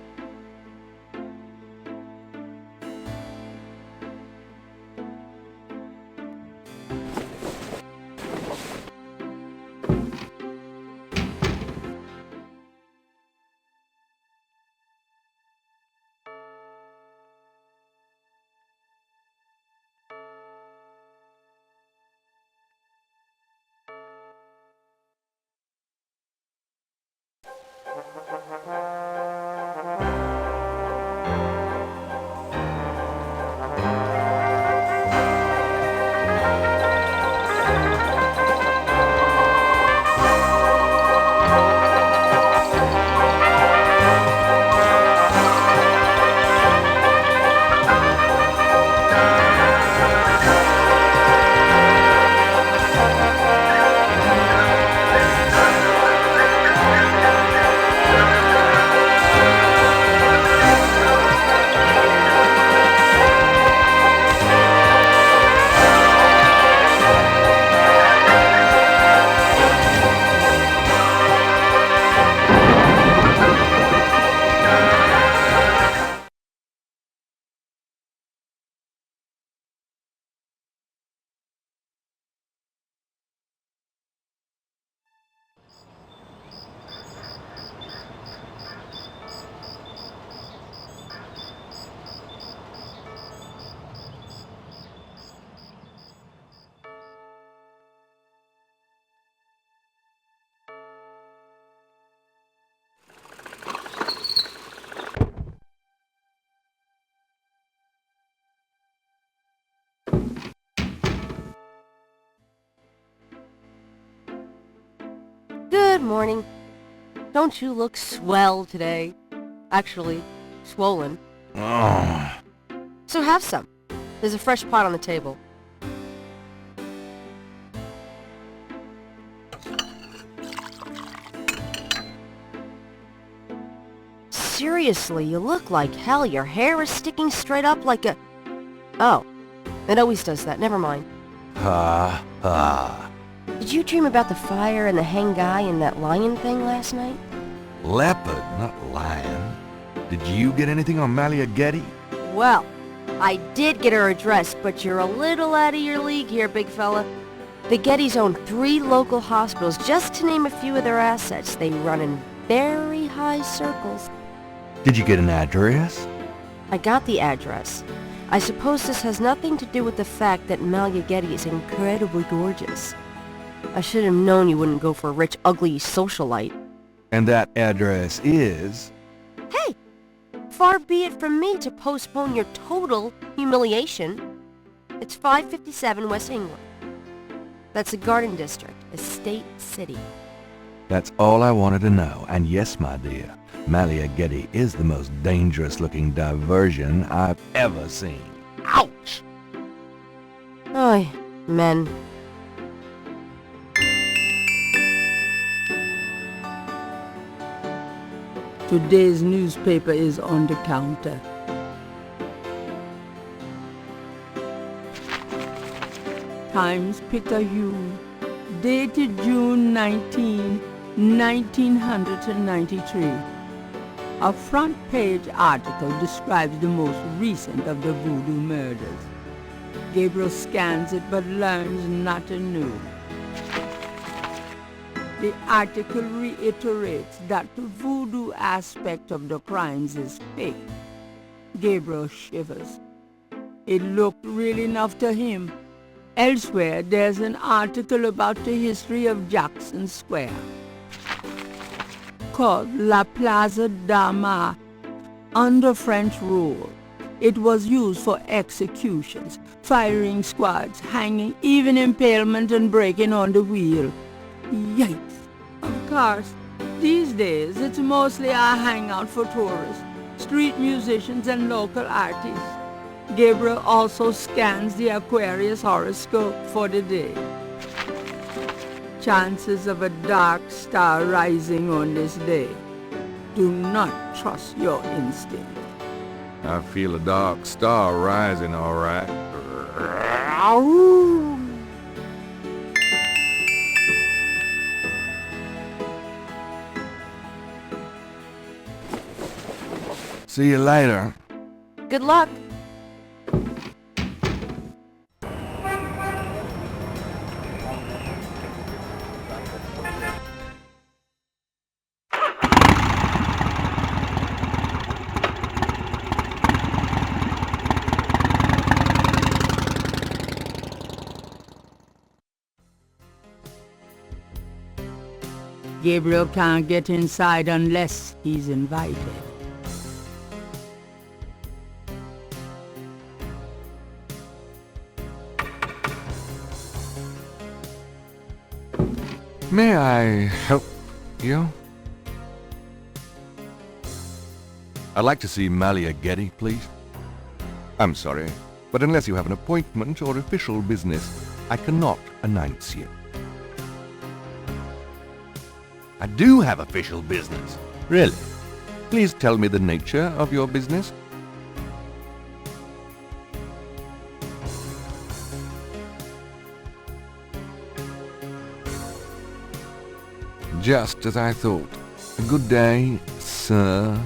Good morning. Don't you look swell today? Actually, swollen. Oh. So have some. There's a fresh pot on the table. Seriously, you look like hell. Your hair is sticking straight up like a... Oh, it always does that. Never mind. Ha, ha. Did you dream about the fire and the hang guy and that lion thing last night? Leopard, not lion. Did you get anything on Malia Getty? Well, I did get her address, but you're a little out of your league here, big fella. The Gettys own 3 local hospitals, just to name a few of their assets. They run in very high circles. Did you get an address? I got the address. I suppose this has nothing to do with the fact that Malia Getty is incredibly gorgeous. I should have known you wouldn't go for a rich, ugly socialite. And that address is... Hey! Far be it from me to postpone your total humiliation. It's 557 West England. That's a garden district, a state city. That's all I wanted to know. And yes, my dear, Malia Getty is the most dangerous-looking diversion I've ever seen. Ouch! Oy, men. Today's newspaper is on the counter. Times Picayune, dated June 19, 1993. A front-page article describes the most recent of the voodoo murders. Gabriel scans it but learns nothing new. The article reiterates that the voodoo aspect of the crimes is fake. Gabriel shivers. It looked real enough to him. Elsewhere, there's an article about the history of Jackson Square, called La Plaza d'Armas. Under French rule, it was used for executions, firing squads, hanging, even impalement and breaking on the wheel. Yikes! Of course, these days it's mostly a hangout for tourists, street musicians and local artists. Gabriel also scans the Aquarius horoscope for the day. Chances of a dark star rising on this day. Do not trust your instinct. I feel a dark star rising, all right. See you later. Good luck. Gabriel can't get inside unless he's invited. May I help you? I'd like to see Malia Getty, please. I'm sorry, but unless you have an appointment or official business, I cannot announce you. I do have official business. Really? Please tell me the nature of your business. Just as I thought. Good day, sir.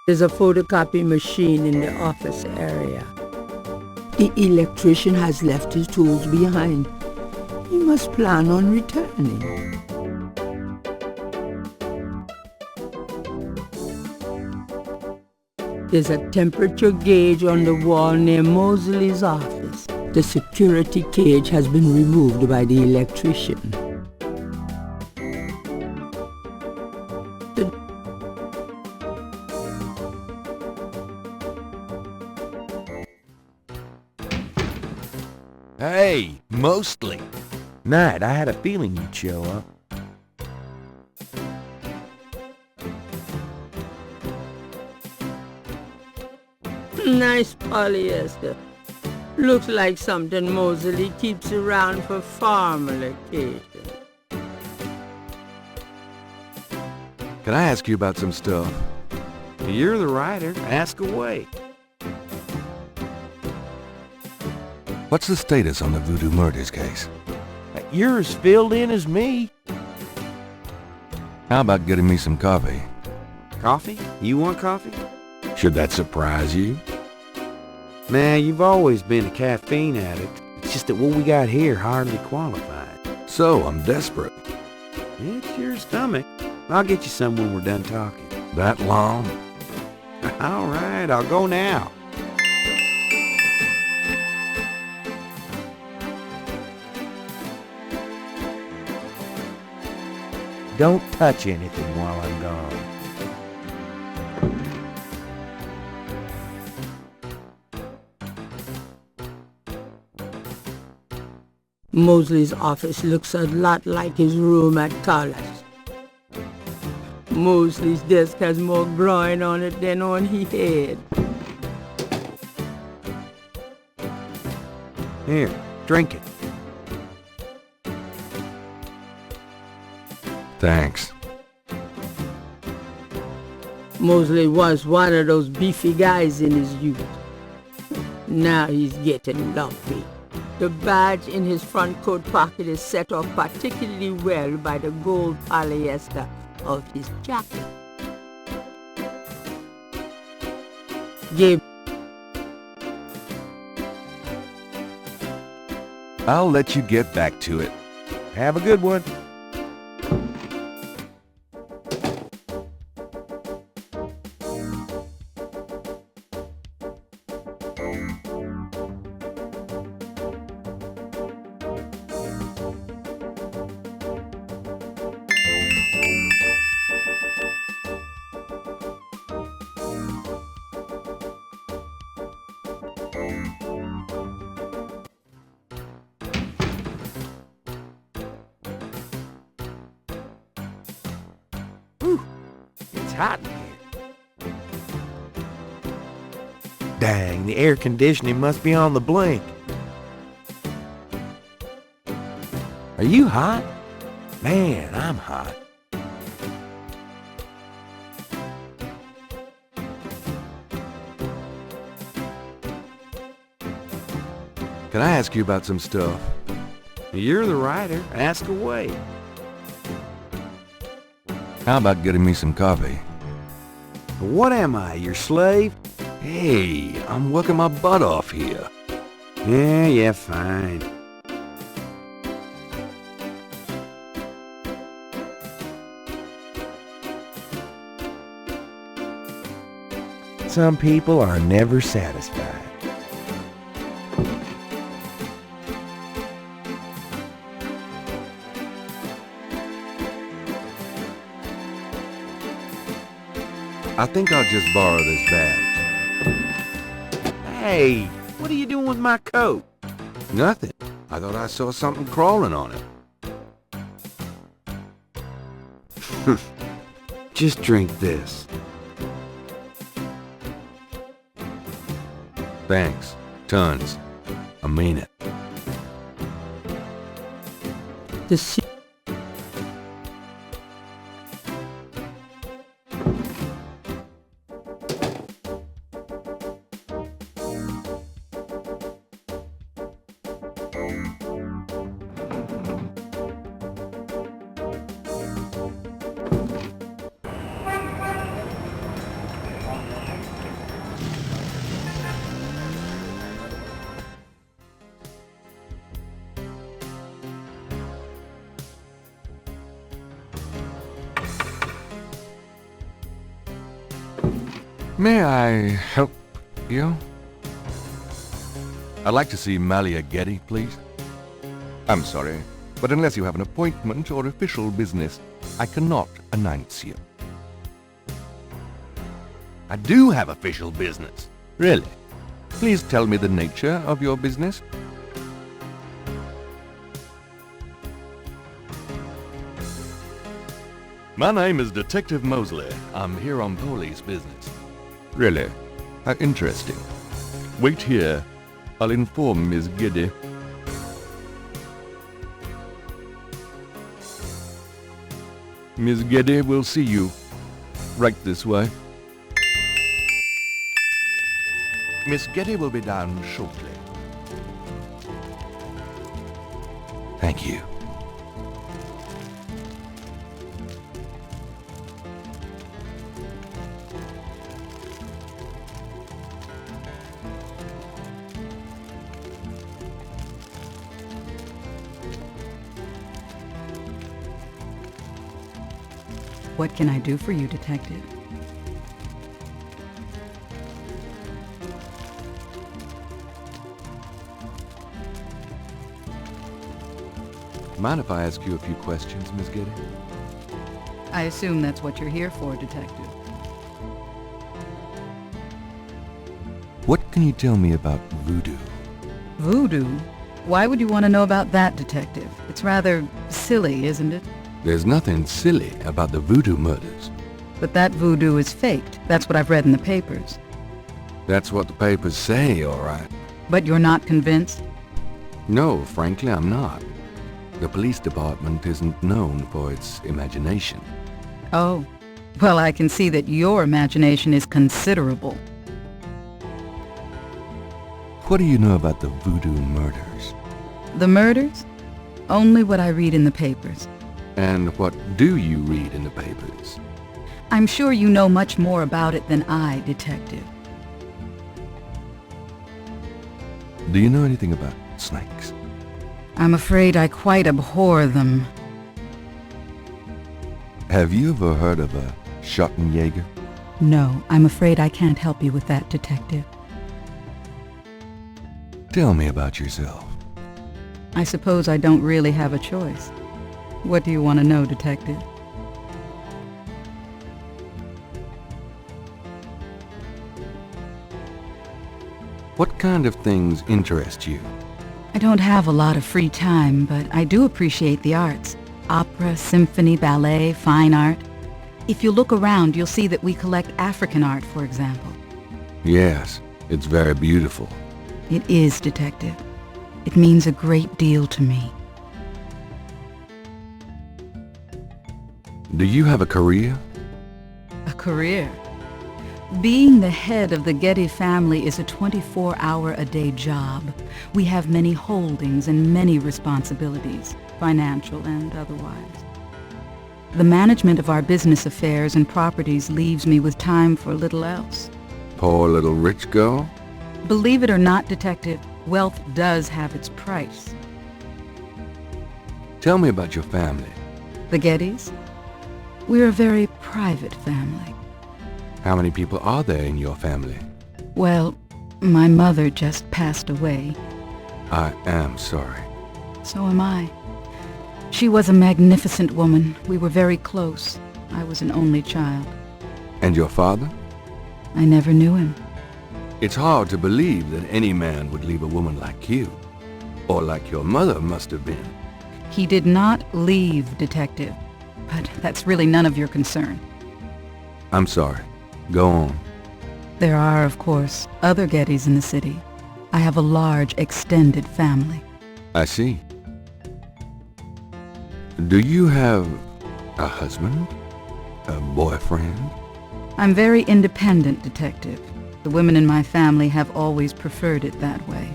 There's a photocopy machine in the office area. The electrician has left his tools behind. he must plan on returning. There's a temperature gauge on the wall near Mosley's office. The security cage has been removed by the electrician. Hey, Mostly. Night, I had a feeling you'd show up. Nice polyester. Looks like something Mosley keeps around for formal occasions. Can I ask you about some stuff? You're the writer. Ask away. What's the status on the Voodoo Murders case? You're as filled in as me. How about getting me some coffee? Coffee? You want coffee? Should that surprise you? Nah, you've always been a caffeine addict. It's just that what we got here hardly qualified. So, I'm desperate. It's your stomach. I'll get you some when we're done talking. That long? All right, I'll go now. Don't touch anything while I'm gone. Mosley's office looks a lot like his room at college. Mosley's desk has more groin on it than on his head. Here, drink it. Thanks. Mosley was one of those beefy guys in his youth. Now he's getting lumpy. The badge in his front coat pocket is set off particularly well by the gold polyester of his jacket. Gabriel. I'll let you get back to it. Have a good one. It's hot in here. Dang, the air conditioning must be on the blink. Are you hot? Man, I'm hot. Can I ask you about some stuff? You're the writer. Ask away. How about getting me some coffee? What am I, your slave? Hey, I'm working my butt off here. Yeah, fine. Some people are never satisfied. I think I'll just borrow this badge. Hey, what are you doing with my coat? Nothing. I thought I saw something crawling on it. Just drink this. Thanks. Tons. I mean it. The May I help you? I'd like to see Malia Getty, please. I'm sorry, but unless you have an appointment or official business, I cannot announce you. I do have official business. Really? Please tell me the nature of your business. My name is Detective Mosley. I'm here on police business. Really? How interesting. Wait here. I'll inform Miss Getty. Miss Getty will see you. Right this way. Miss Getty will be down shortly. Thank you. What can I do for you, Detective? Mind if I ask you a few questions, Miss Getty? I assume that's what you're here for, Detective. What can you tell me about voodoo? Voodoo? Why would you want to know about that, Detective? It's rather silly, isn't it? There's nothing silly about the voodoo murders. But that voodoo is faked. That's what I've read in the papers. That's what the papers say, all right. But you're not convinced? No, frankly, I'm not. The police department isn't known for its imagination. Oh. Well, I can see that your imagination is considerable. What do you know about the voodoo murders? The murders? Only what I read in the papers. And what do you read in the papers? I'm sure you know much more about it than I, Detective. Do you know anything about snakes? I'm afraid I quite abhor them. Have you ever heard of a Schottenjäger? No, I'm afraid I can't help you with that, Detective. Tell me about yourself. I suppose I don't really have a choice. What do you want to know, Detective? What kind of things interest you? I don't have a lot of free time, but I do appreciate the arts. Opera, symphony, ballet, fine art. If you look around, you'll see that we collect African art, for example. Yes, it's very beautiful. It is, Detective. It means a great deal to me. Do you have a career? A career? Being the head of the Getty family is a 24-hour-a-day job. We have many holdings and many responsibilities, financial and otherwise. The management of our business affairs and properties leaves me with time for little else. Poor little rich girl? Believe it or not, Detective, wealth does have its price. Tell me about your family. The Gettys? We're a very private family. How many people are there in your family? Well, my mother just passed away. I am sorry. So am I. She was a magnificent woman. We were very close. I was an only child. And your father? I never knew him. It's hard to believe that any man would leave a woman like you. Or like your mother must have been. He did not leave, Detective. But that's really none of your concern. I'm sorry. Go on. There are, of course, other Gettys in the city. I have a large, extended family. I see. Do you have a husband? A boyfriend? I'm very independent, Detective. The women in my family have always preferred it that way.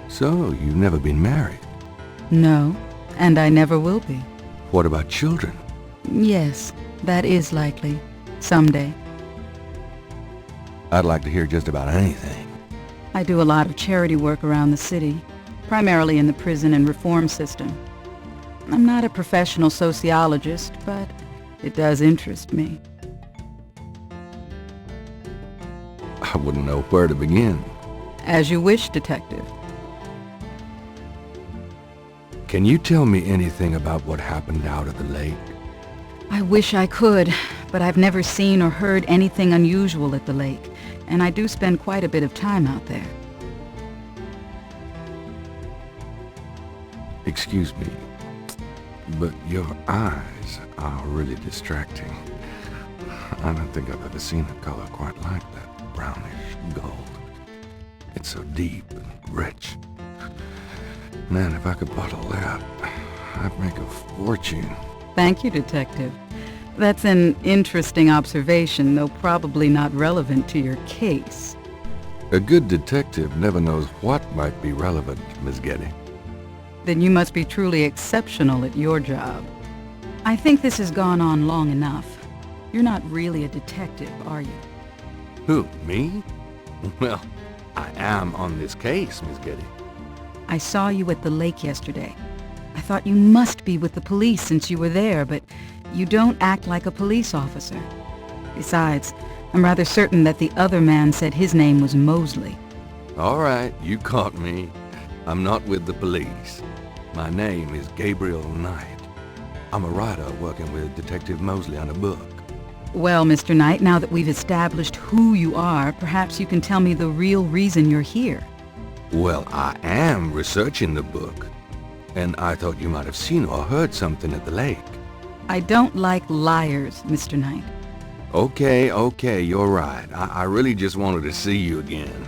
So, you've never been married? No, and I never will be. What about children? Yes, that is likely. Someday. I'd like to hear just about anything. I do a lot of charity work around the city, primarily in the prison and reform system. I'm not a professional sociologist, but it does interest me. wouldn't know where to begin. As you wish, Detective. Can you tell me anything about what happened out at the lake? I wish I could, but I've never seen or heard anything unusual at the lake, and I do spend quite a bit of time out there. Excuse me, but your eyes are really distracting. I don't think I've ever seen a color quite like that. Brownish gold. It's so deep and rich. Man, if I could bottle that, I'd make a fortune. Thank you, Detective. That's an interesting observation, though probably not relevant to your case. A good detective never knows what might be relevant, Miss Getty. Then you must be truly exceptional at your job. I think this has gone on long enough. You're not really a detective, are you? Who, me? Well, I am on this case, Miss Getty. I saw you at the lake yesterday. I thought you must be with the police since you were there, but you don't act like a police officer. Besides, I'm rather certain that the other man said his name was Mosley. All right, you caught me. I'm not with the police. My name is Gabriel Knight. I'm a writer working with Detective Mosley on a book. Well, Mr. Knight, now that we've established who you are, perhaps you can tell me the real reason you're here. Well, I am researching the book, and I thought you might have seen or heard something at the lake. I don't like liars, Mr. Knight. Okay, you're right. I really just wanted to see you again.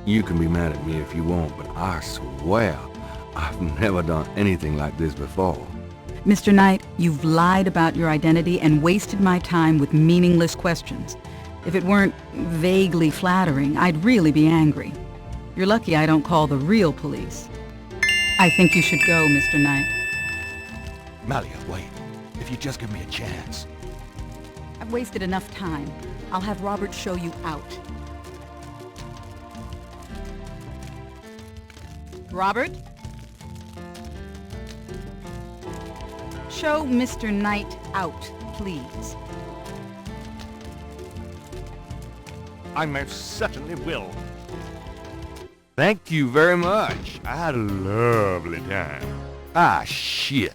You can be mad at me if you want, but I swear I've never done anything like this before. Mr. Knight, you've lied about your identity and wasted my time with meaningless questions. If it weren't vaguely flattering, I'd really be angry. You're lucky I don't call the real police. I think you should go, Mr. Knight. Malia, wait. If you just give me a chance. I've wasted enough time. I'll have Robert show you out. Robert? Show Mr. Knight out, please. I most certainly will. Thank you very much. I had a lovely time. Ah, shit.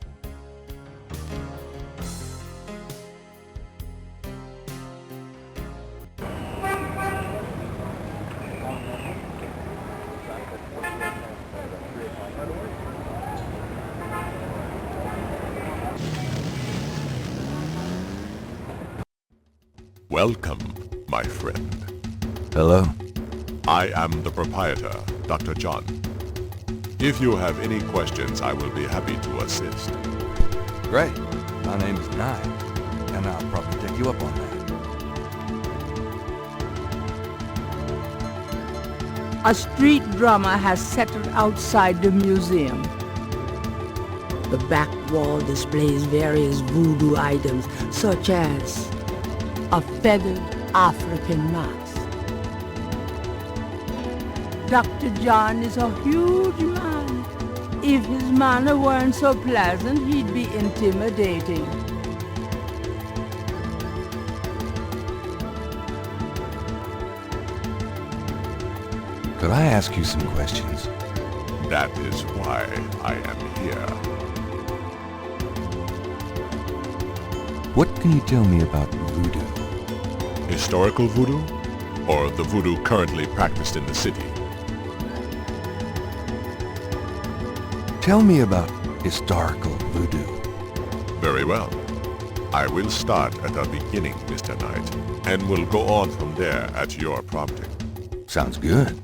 Welcome, my friend. Hello. I am the proprietor, Dr. John. If you have any questions, I will be happy to assist. Great. My name is Knight, and I'll probably take you up on that. A street drama has settled outside the museum. The back wall displays various voodoo items, such as a feathered African mask. Dr. John is a huge man. If his manner weren't so pleasant, he'd be intimidating. Could I ask you some questions? That is why I am here. What can you tell me about voodoo? Historical voodoo? Or the voodoo currently practiced in the city? Tell me about historical voodoo. Very well. I will start at the beginning, Mr. Knight, and will go on from there at your prompting. Sounds good.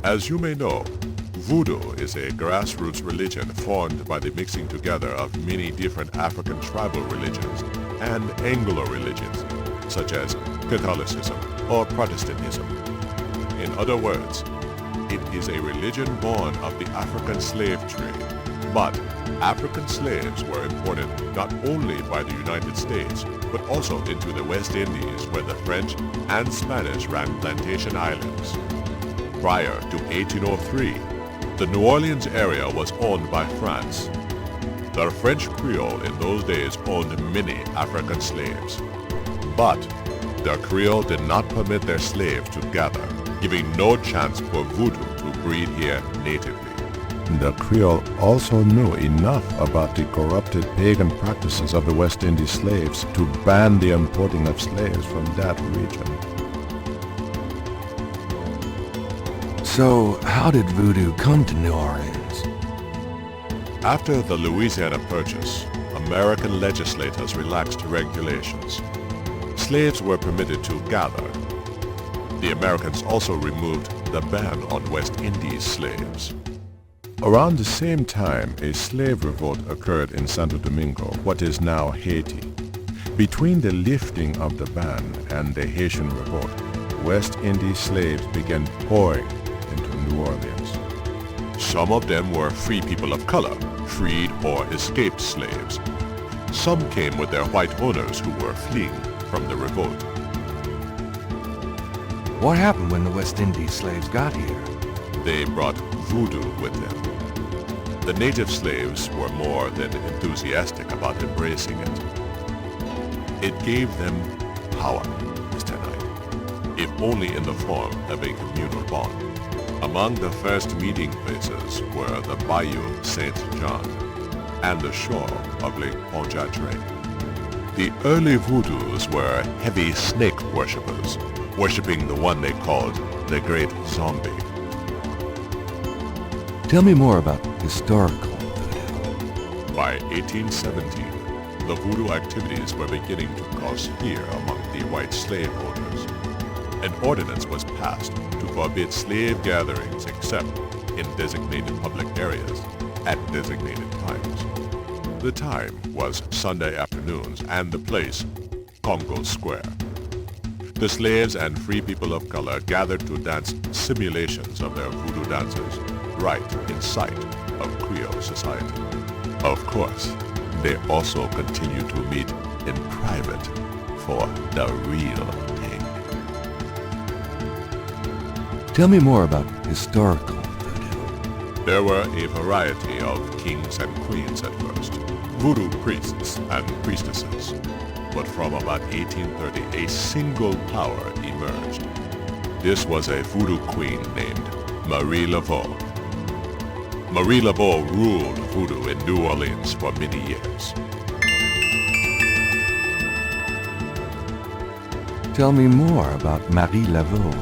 As you may know, voodoo is a grassroots religion formed by the mixing together of many different African tribal religions and Anglo religions, such as Catholicism or Protestantism. In other words, it is a religion born of the African slave trade, but African slaves were imported not only by the United States, but also into the West Indies, where the French and Spanish ran plantation islands. Prior to 1803, the New Orleans area was owned by France. The French Creole in those days owned many African slaves, but the Creole did not permit their slaves to gather. giving no chance for voodoo to breed here natively. The Creole also knew enough about the corrupted pagan practices of the West Indies slaves to ban the importing of slaves from that region. So, how did voodoo come to New Orleans? After the Louisiana Purchase, American legislators relaxed regulations. Slaves were permitted to gather. The Americans also removed the ban on West Indies slaves. Around the same time, a slave revolt occurred in Santo Domingo, what is now Haiti. Between the lifting of the ban and the Haitian revolt, West Indies slaves began pouring into New Orleans. Some of them were free people of color, freed or escaped slaves. Some came with their white owners who were fleeing from the revolt. What happened when the West Indies slaves got here? They brought voodoo with them. The native slaves were more than enthusiastic about embracing it. It gave them power, Mr. Knight, if only in the form of a communal bond. Among the first meeting places were the Bayou Saint John and the shore of Lake Pontchartrain. The early voodoos were heavy snake worshippers, worshipping the one they called the Great Zombie. Tell me more about historical voodoo. By 1817, the voodoo activities were beginning to cause fear among the white slaveholders. An ordinance was passed to forbid slave gatherings except in designated public areas at designated times. The time was Sunday afternoons and the place, Congo Square. The slaves and free people of color gathered to dance simulations of their voodoo dances right in sight of Creole society. Of course, they also continued to meet in private for the real thing. Tell me more about historical voodoo. There were a variety of kings and queens at first, voodoo priests and priestesses. But from about 1830, a single power emerged. This was a voodoo queen named Marie Laveau. Marie Laveau ruled voodoo in New Orleans for many years. Tell me more about Marie Laveau.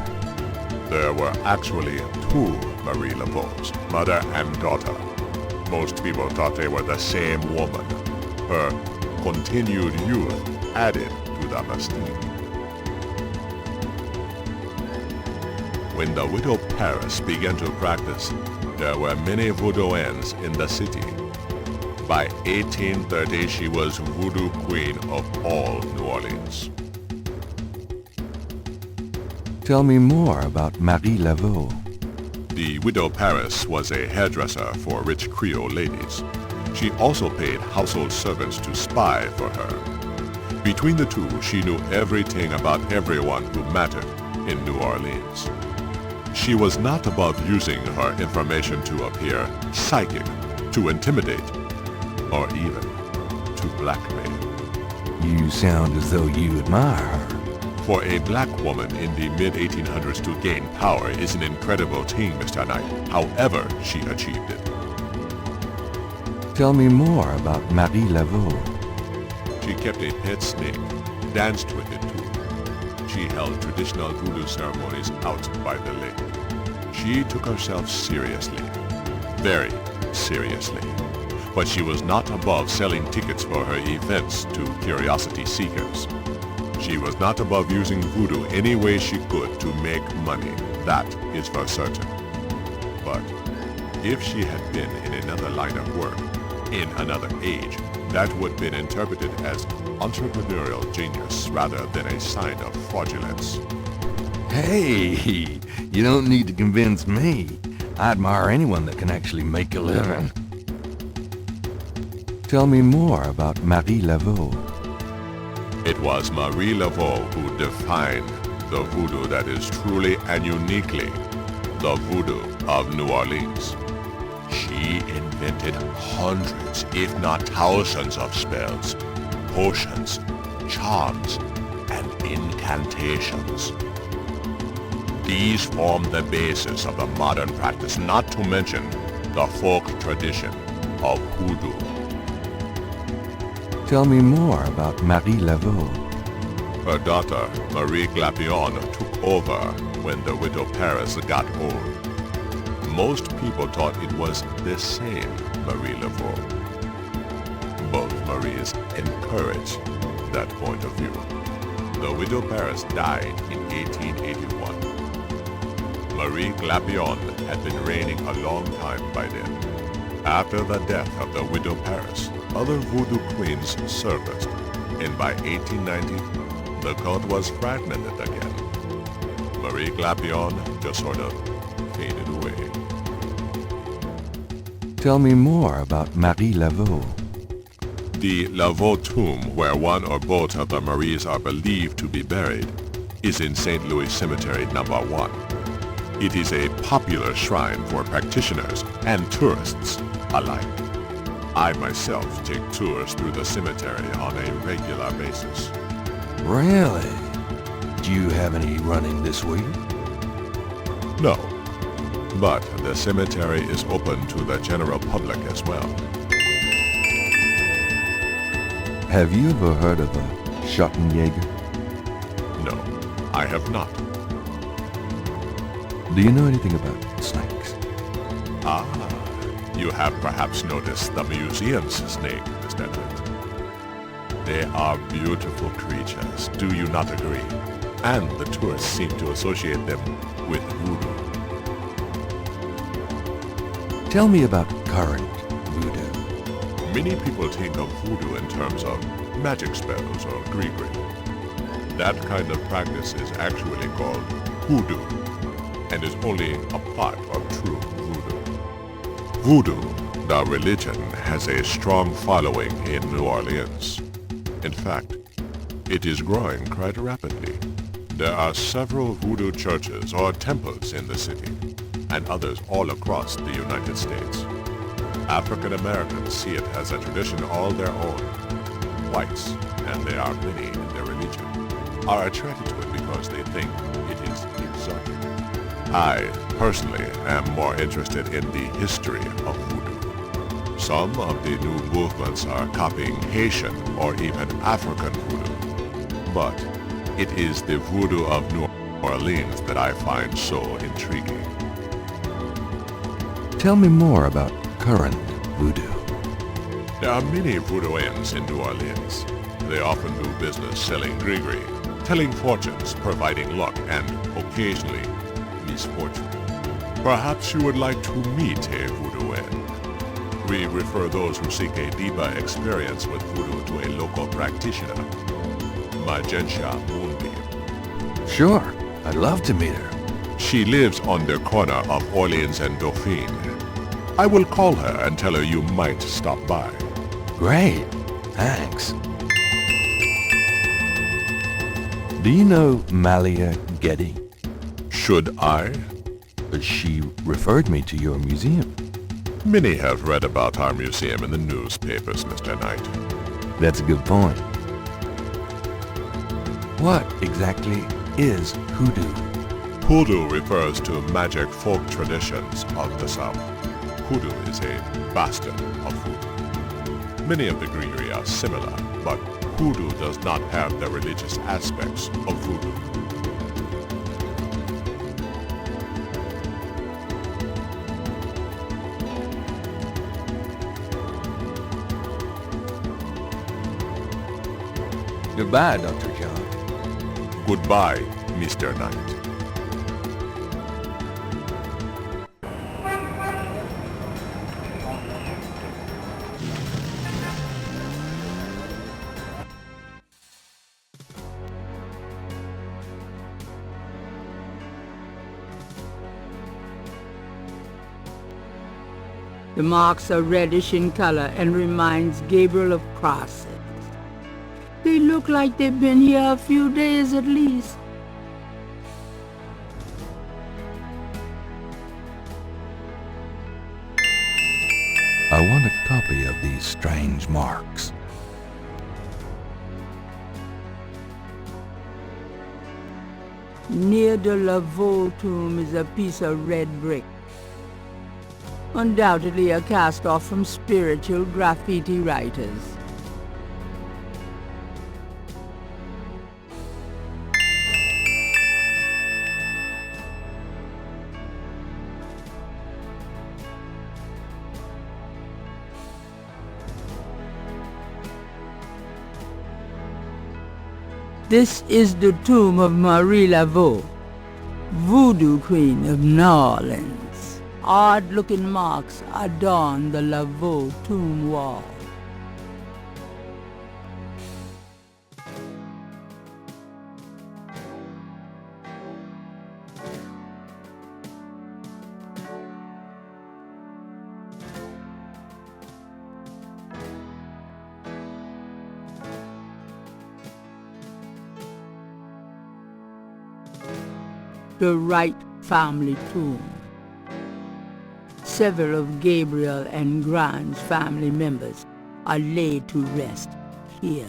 There were actually two Marie Laveaus, mother and daughter. Most people thought they were the same woman. Her continued youth added to the mystique. When the widow Paris began to practice, there were many voodooans in the city. By 1830, she was voodoo queen of all New Orleans. Tell me more about Marie Laveau. The widow Paris was a hairdresser for rich Creole ladies. She also paid household servants to spy for her. Between the two, she knew everything about everyone who mattered in New Orleans. She was not above using her information to appear psychic, to intimidate, or even to blackmail. You sound as though you admire her. For a black woman in the mid-1800s to gain power is an incredible thing, Mr. Knight. However she achieved it. Tell me more about Marie Laveau. She kept a pet snake, danced with it too. She held traditional voodoo ceremonies out by the lake. She took herself seriously, very seriously. But she was not above selling tickets for her events to curiosity seekers. She was not above using voodoo any way she could to make money, that is for certain. But if she had been in another line of work, in another age, that would have been interpreted as entrepreneurial genius rather than a sign of fraudulence. Hey, you don't need to convince me. I admire anyone that can actually make a living. Tell me more about Marie Laveau. It was Marie Laveau who defined the voodoo that is truly and uniquely the voodoo of New Orleans. She invented hundreds, if not thousands of spells, potions, charms, and incantations. These form the basis of the modern practice, not to mention the folk tradition of hoodoo. Tell me more about Marie Laveau. Her daughter, Marie Glapion, took over when the widow Paris got old. Most people thought it was the same Marie Laveau. Both Maries encouraged that point of view. The widow Paris died in 1881. Marie Glapion had been reigning a long time by then. After the death of the widow Paris, other voodoo queens surfaced, and by 1890, the cult was fragmented again. Marie Glapion just sort of faded away. Tell me more about Marie Laveau. The Laveau tomb, where one or both of the Maries are believed to be buried, is in St. Louis Cemetery No. 1. It is a popular shrine for practitioners and tourists alike. I myself take tours through the cemetery on a regular basis. Really? Do you have any running this week? No, but the cemetery is open to the general public as well. Have you ever heard of a Schottenjäger? No, I have not. Do you know anything about snakes? Ah, you have perhaps noticed the museum's snake, Mr. Knight. They are beautiful creatures, do you not agree? And the tourists seem to associate them with voodoo. Tell me about current voodoo. Many people think of voodoo in terms of magic spells or grigri. That kind of practice is actually called hoodoo, and is only a part of true voodoo. Voodoo, the religion, has a strong following in New Orleans. In fact, it is growing quite rapidly. There are several voodoo churches or temples in the city, and others all across the United States. African Americans see it as a tradition all their own. Whites, and there are many in their religion, are attracted to it because they think it is exotic. I, personally, am more interested in the history of voodoo. Some of the new movements are copying Haitian or even African voodoo. But it is the voodoo of New Orleans that I find so intriguing. Tell me more about current voodoo. There are many voodooians in New Orleans. They often do business selling grigri, telling fortunes, providing luck, and occasionally misfortune. Perhaps you would like to meet a voodooian. We refer those who seek a deeper experience with voodoo to a local practitioner, Magentia Moonbeam. Sure, I'd love to meet her. She lives on the corner of Orleans and Dauphine. I will call her and tell her you might stop by. Great, thanks. Do you know Malia Getty? Should I? She referred me to your museum. Many have read about our museum in the newspapers, Mr. Knight. That's a good point. What exactly is hoodoo? Hoodoo refers to magic folk traditions of the South. Hoodoo is a bastard of voodoo. Many of the grigri are similar, but hoodoo does not have the religious aspects of voodoo. Goodbye, Dr. John. Goodbye, Mr. Knight. The marks are reddish in color and reminds Gabriel of crosses. They look like they've been here a few days at least. I want a copy of these strange marks. Near the Laveau tomb is a piece of red brick. Undoubtedly a cast-off from spiritual graffiti writers. This is the tomb of Marie Laveau, Voodoo Queen of New Orleans. Odd-looking marks adorn the Laveau tomb wall. The Wright family tomb. Several of Gabriel and Grant's family members are laid to rest here.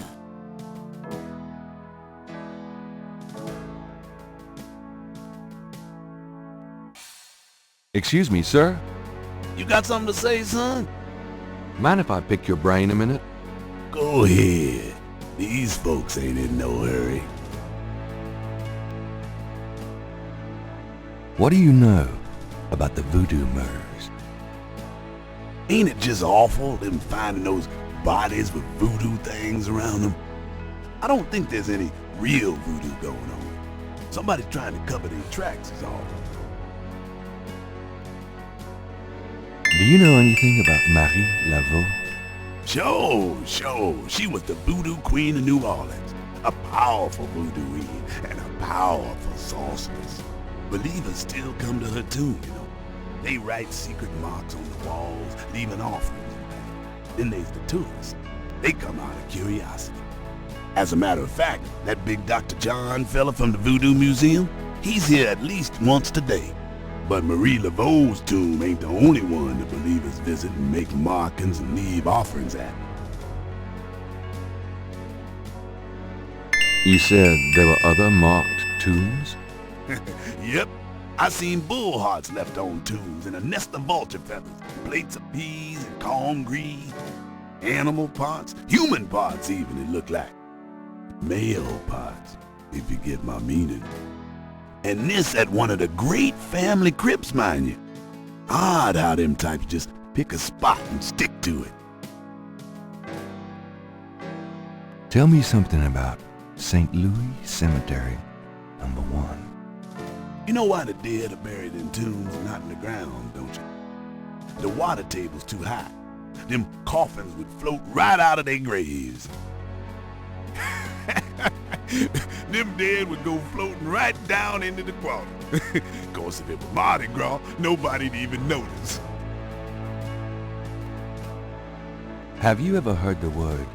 Excuse me, sir. You got something to say, son? Mind if I pick your brain a minute? Go ahead. These folks ain't in no hurry. What do you know about the voodoo murders? Ain't it just awful, them finding those bodies with voodoo things around them? I don't think there's any real voodoo going on. Somebody's trying to cover their tracks is all. Do you know anything about Marie Laveau? Sure. She was the voodoo queen of New Orleans. A powerful voodooine and a powerful sorceress. Believers still come to her tomb, you know. They write secret marks on the walls, leaving offerings and things. Then there's the tourists. They come out of curiosity. As a matter of fact, that big Dr. John fella from the Voodoo Museum, he's here at least once today. But Marie Laveau's tomb ain't the only one the believers visit and make markings and leave offerings at. You said there were other marked tombs? Yep. I seen bull hearts left on tombs and a nest of vulture feathers, plates of peas and corn grease, animal parts, human parts even it looked like. Male parts, if you get my meaning. And this at one of the great family crypts, mind you. Odd how them types just pick a spot and stick to it. Tell me something about St. Louis Cemetery, number 1. You know why the dead are buried in tombs and not in the ground, don't you? The water table's too high. Them coffins would float right out of their graves. Them dead would go floating right down into the water. Of course, if it were Mardi Gras, nobody'd even notice. Have you ever heard the word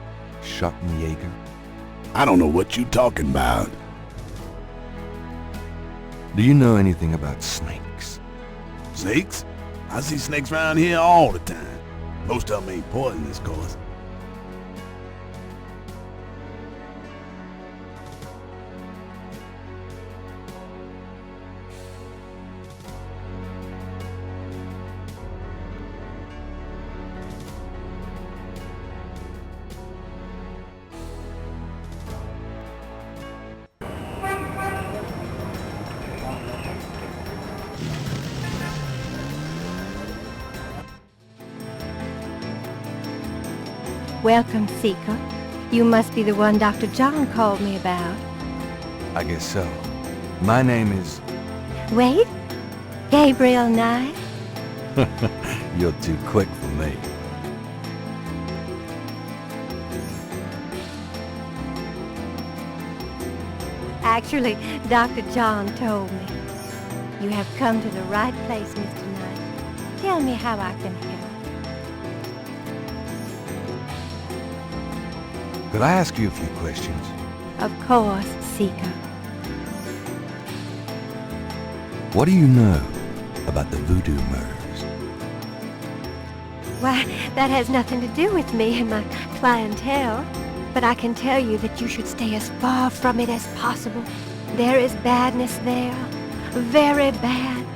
Schottenjäger? I don't know what you talking about. Do you know anything about snakes? Snakes? I see snakes around here all the time. Most of them ain't poisonous, of course. Welcome, Seeker. You must be the one Dr. John called me about. I guess so. My name is... Wait? Gabriel Knight? You're too quick for me. Actually, Dr. John told me. You have come to the right place, Mr. Knight. Tell me how I can help. Could I ask you a few questions? Of course, Seeker. What do you know about the voodoo murders? Why, that has nothing to do with me and my clientele. But I can tell you that you should stay as far from it as possible. There is badness there. Very bad.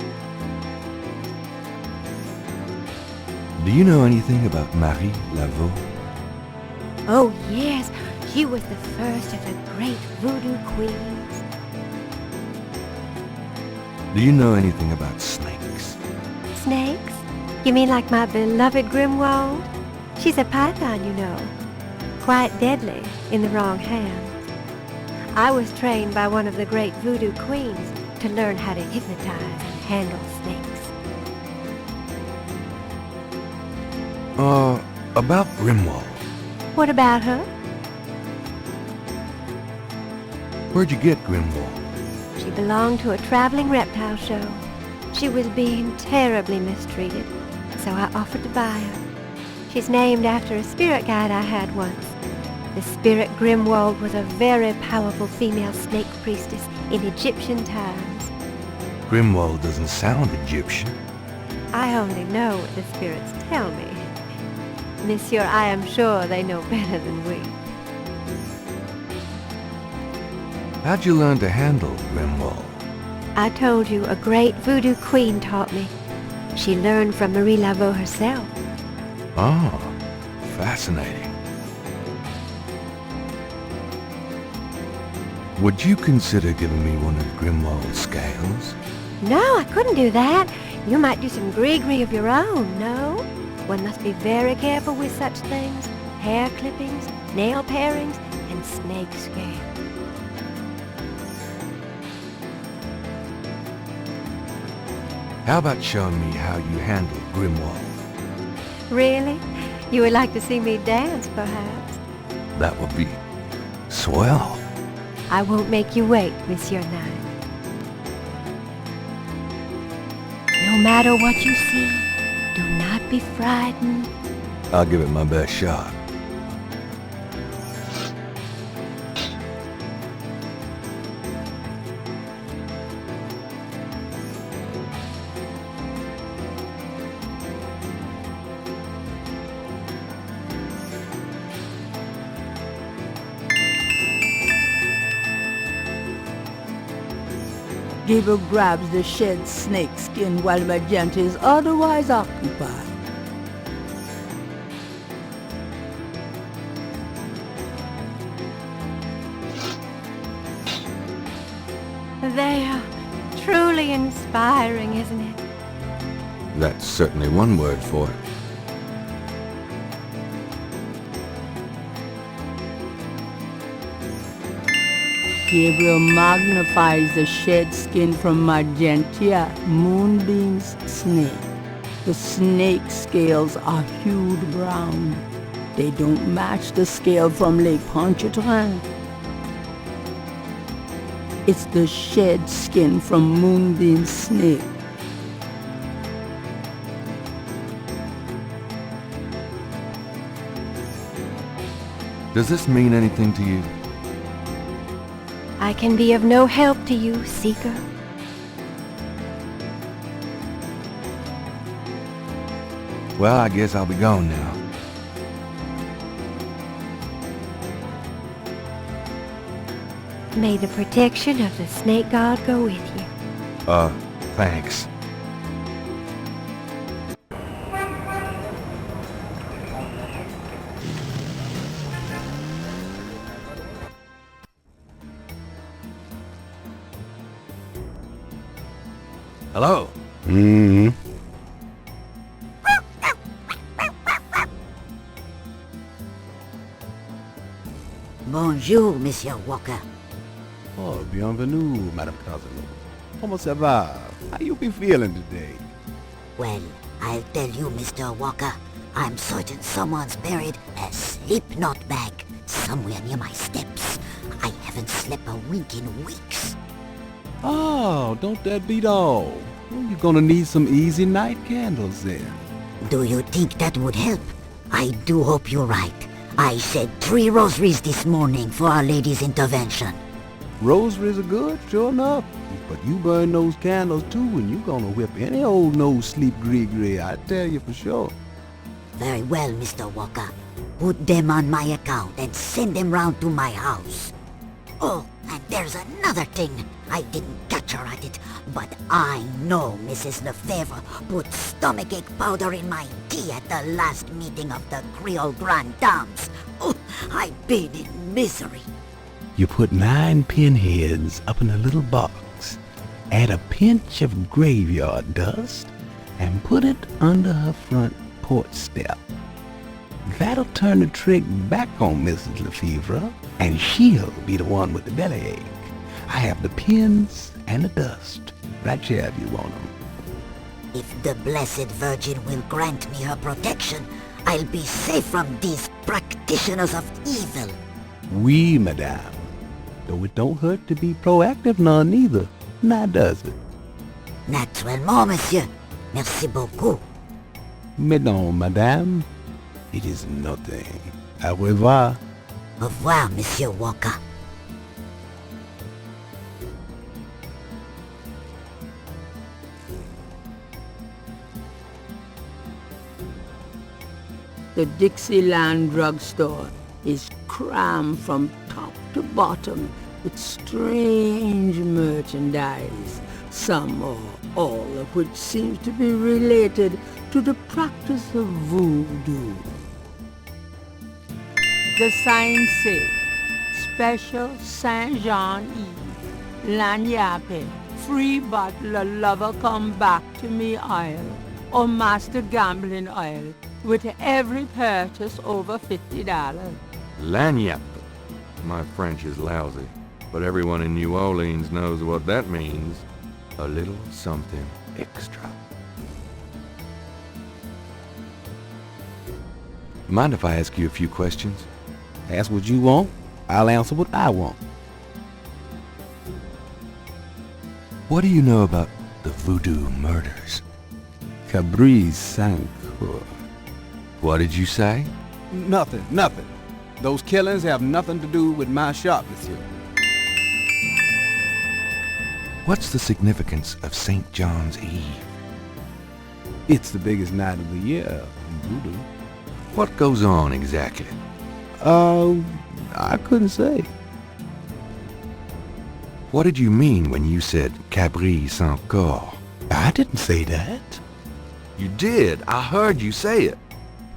Do you know anything about Marie Laveau? Oh, yes. She was the first of the great voodoo queens. Do you know anything about snakes? Snakes? You mean like my beloved Grimwald? She's a python, you know. Quite deadly in the wrong hands. I was trained by one of the great voodoo queens to learn how to hypnotize and handle snakes. About Grimwald. What about her? Where'd you get Grimwald? She belonged to a traveling reptile show. She was being terribly mistreated, so I offered to buy her. She's named after a spirit guide I had once. The spirit Grimwald was a very powerful female snake priestess in Egyptian times. Grimwald doesn't sound Egyptian. I only know what the spirits tell me. Monsieur, I am sure they know better than we. How'd you learn to handle Grimwald? I told you a great voodoo queen taught me. She learned from Marie Laveau herself. Oh, fascinating. Would you consider giving me one of Grimwald's scales? No, I couldn't do that. You might do some gree-gree of your own, no? One must be very careful with such things. Hair clippings, nail parings, and snake scale. How about showing me how you handle Grimwald? Really? You would like to see me dance, perhaps? That would be swell. I won't make you wait, Monsieur Nine. No matter what you see, do not be frightened. I'll give it my best shot. Gabriel grabs the shed snake skin while Magenta is otherwise occupied. They are truly inspiring, isn't it? That's certainly one word for it. Gabriel magnifies the shed skin from Magenta Moonbeam's snake. The snake scales are hued brown. They don't match the scale from Lake Pontchartrain. It's the shed skin from Moonbeam's snake. Does this mean anything to you? I can be of no help to you, Seeker. Well, I guess I'll be gone now. May the protection of the snake god go with you. Thanks. Hello. Mm-hmm. Bonjour, Monsieur Walker. Oh, bienvenue, Madame Cosimo. Comment ça va? How you be feeling today? Well, I'll tell you, Mr. Walker, I'm certain someone's buried a slip-knot bag somewhere near my steps. I haven't slept a wink in weeks. Oh, don't that beat all? Well, you're gonna need some easy night candles then. Do you think that would help? I do hope you're right. I said 3 rosaries this morning for Our Lady's intervention. Rosaries are good, sure enough. But you burn those candles too and you're gonna whip any old no-sleep gree-gree, I tell you for sure. Very well, Mr. Walker. Put them on my account and send them round to my house. Oh, And there's another thing. I didn't catch her at it, but I know Mrs. Lefebvre put stomachache powder in my tea at the last meeting of the Creole Grand Dames. Oh, I've been in misery. You put 9 pinheads up in a little box, add a pinch of graveyard dust, and put it under her front porch step. That'll turn the trick back on Mrs. Lefebvre, and she'll be the one with the bellyache. I have the pins and the dust right here if you want them. If the Blessed Virgin will grant me her protection, I'll be safe from these practitioners of evil. Oui, madame. Though it don't hurt to be proactive none neither, now does it? Naturellement, monsieur. Merci beaucoup. Mais non, madame. It is nothing. Au revoir. Au revoir, Monsieur Walker. The Dixieland drugstore is crammed from top to bottom with strange merchandise, some or all of which seems to be related to the practice of voodoo. The sign says, Special Saint Jean Eve, Lagnappe, free bottle of lover come back to me oil, or master gambling oil, with every purchase over $50. Lagniappe. My French is lousy, but everyone in New Orleans knows what that means. A little something extra. Mind if I ask you a few questions? Ask what you want, I'll answer what I want. What do you know about the voodoo murders? Cabri Sancour. What did you say? Nothing. Those killings have nothing to do with my shop, monsieur. What's the significance of St. John's Eve? It's the biggest night of the year in voodoo. What goes on exactly? I couldn't say. What did you mean when you said Cabri Sancour? I didn't say that. You did. I heard you say it.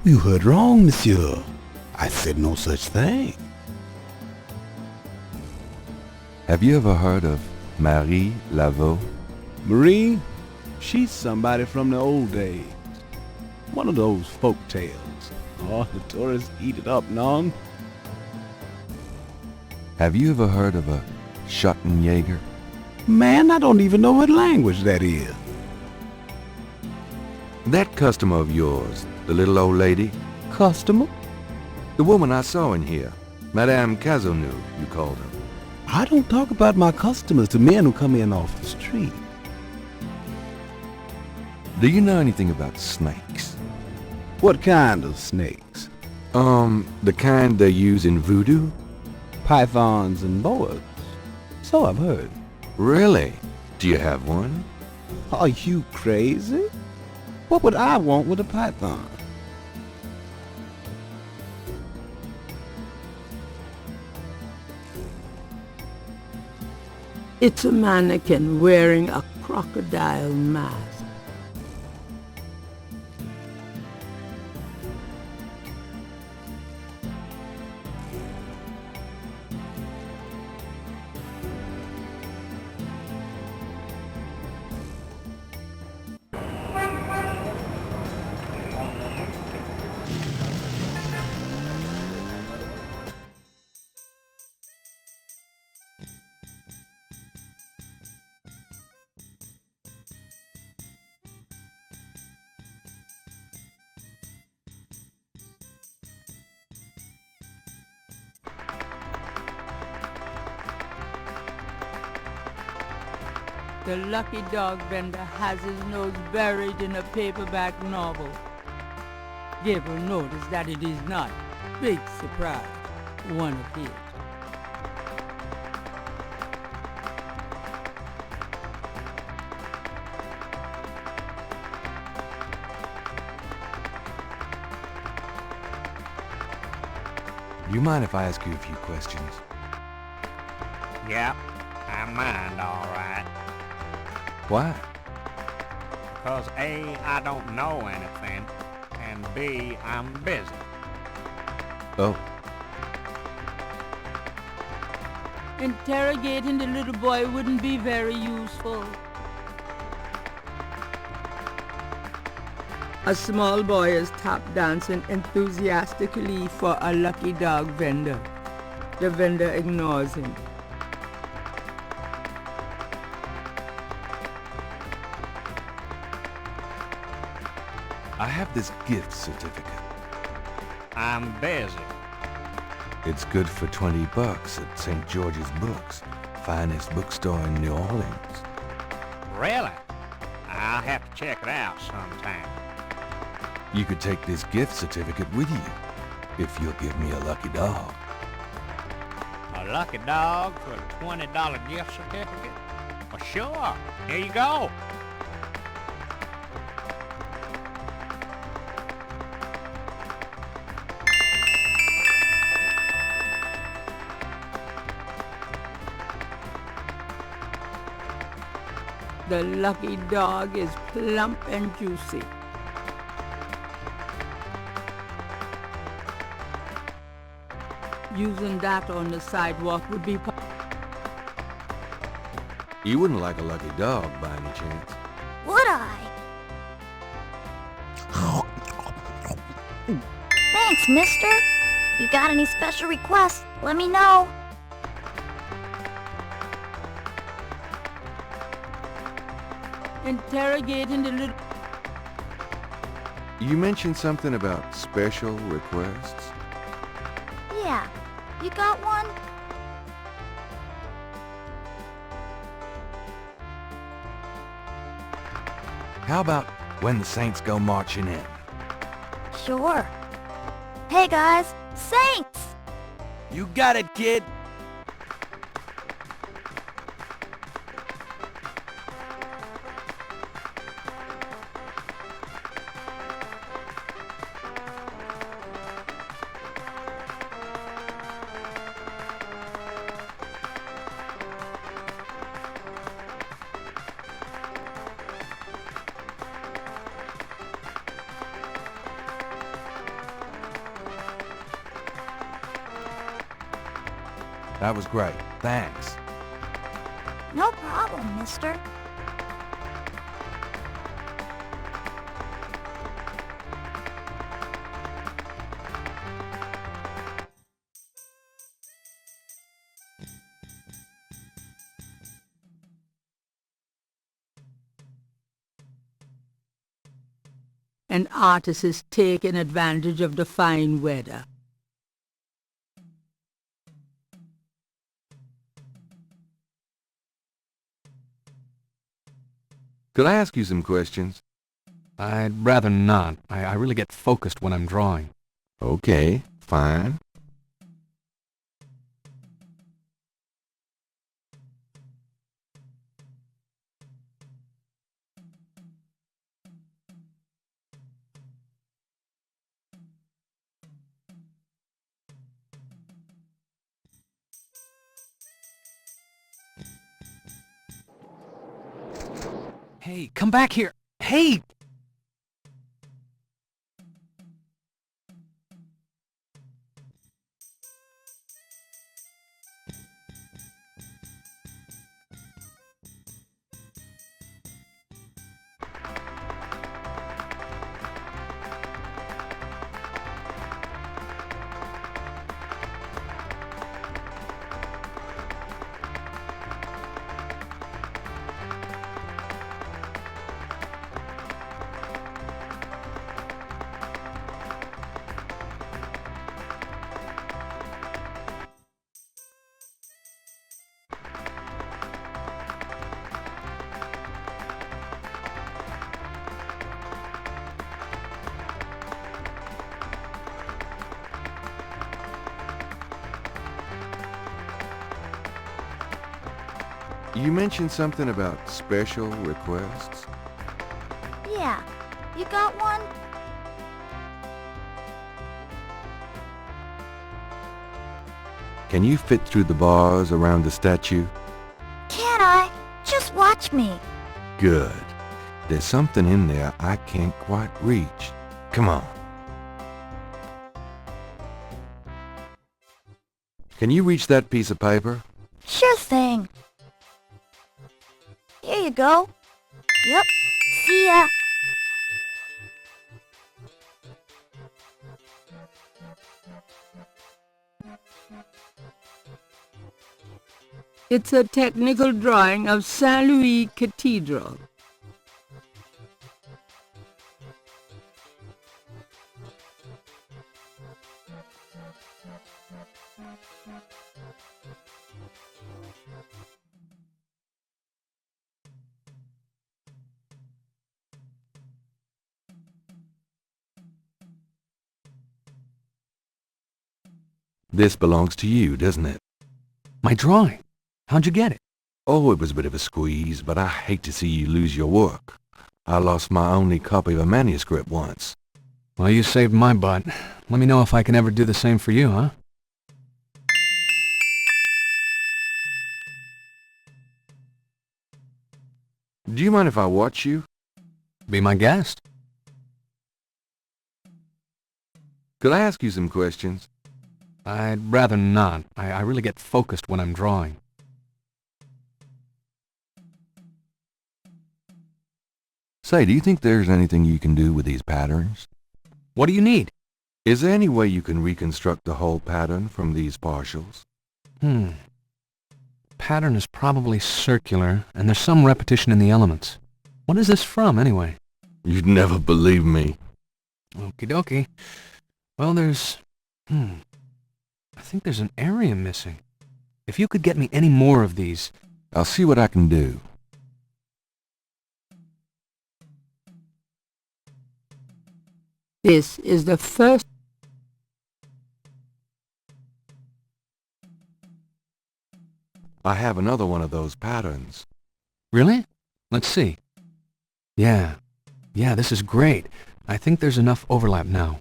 You heard wrong, monsieur. I said no such thing. Have you ever heard of Marie Laveau? Marie? She's somebody from the old days. One of those folk tales. Oh, the tourists eat it up, non? Have you ever heard of a Schottenjäger? Man, I don't even know what language that is. That customer of yours, the little old lady? Customer? The woman I saw in here. Madame Cazeneuve, you called her. I don't talk about my customers to men who come in off the street. Do you know anything about snakes? What kind of snakes? The kind they use in voodoo? Pythons and boas. So I've heard. Really? Do you have one? Are you crazy? What would I want with a python? It's a mannequin wearing a crocodile mask. The lucky dog vendor has his nose buried in a paperback novel. Gabriel noticed that it is not, big surprise, one of his. Do you mind if I ask you a few questions? Yep, I mind all right. Why? Because A, I don't know anything, and B, I'm busy. Oh. Interrogating the little boy wouldn't be very useful. A small boy is tap dancing enthusiastically for a lucky dog vendor. The vendor ignores him. I have this gift certificate. I'm busy. It's good for $20 at St. George's Books, finest bookstore in New Orleans. Really? I'll have to check it out sometime. You could take this gift certificate with you, if you'll give me a lucky dog. A lucky dog for a $20 gift certificate? Well, sure. Here you go. The lucky dog is plump and juicy. Using that on the sidewalk would be... You wouldn't like a lucky dog by any chance. Would I? Thanks, mister. You got any special requests? Let me know. Interrogating the little... You mentioned something about special requests? Yeah. You got one? How about when the Saints go marching in? Sure. Hey guys, Saints! You got it, kid. That was great. Thanks. No problem, mister. An artist is taking advantage of the fine weather. Could I ask you some questions? I'd rather not. I really get focused when I'm drawing. Okay, fine. Hey, come back here! Hey! You mentioned something about special requests? Yeah. You got one? Can you fit through the bars around the statue? Can I? Just watch me. Good. There's something in there I can't quite reach. Come on. Can you reach that piece of paper? Sure thing. Here you go. Yep. See ya. It's a technical drawing of Saint Louis Cathedral. This belongs to you, doesn't it? My drawing? How'd you get it? Oh, it was a bit of a squeeze, but I hate to see you lose your work. I lost my only copy of a manuscript once. Well, you saved my butt. Let me know if I can ever do the same for you, huh? Do you mind if I watch you? Be my guest. Could I ask you some questions? I'd rather not. I really get focused when I'm drawing. Say, do you think there's anything you can do with these patterns? What do you need? Is there any way you can reconstruct the whole pattern from these partials? Pattern is probably circular, and there's some repetition in the elements. What is this from, anyway? You'd never believe me. Okie dokie. Well, there's... I think there's an area missing. If you could get me any more of these... I'll see what I can do. This is the first. I have another one of those patterns. Really? Let's see. Yeah, this is great. I think there's enough overlap now.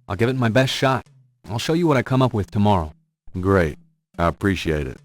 I'll give it my best shot. I'll show you what I come up with tomorrow. Great. I appreciate it.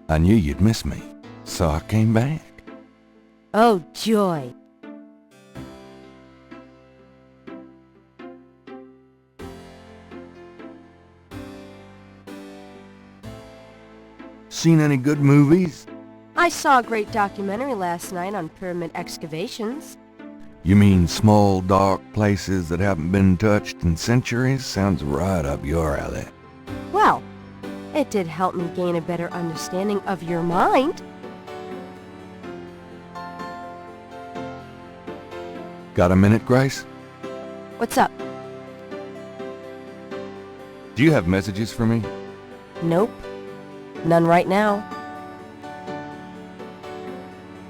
I knew you'd miss me, so I came back. Oh, joy. Seen any good movies? I saw a great documentary last night on pyramid excavations. You mean small, dark places that haven't been touched in centuries? Sounds right up your alley. Well, it did help me gain a better understanding of your mind. Got a minute, Grace? What's up? Do you have messages for me? Nope. None right now.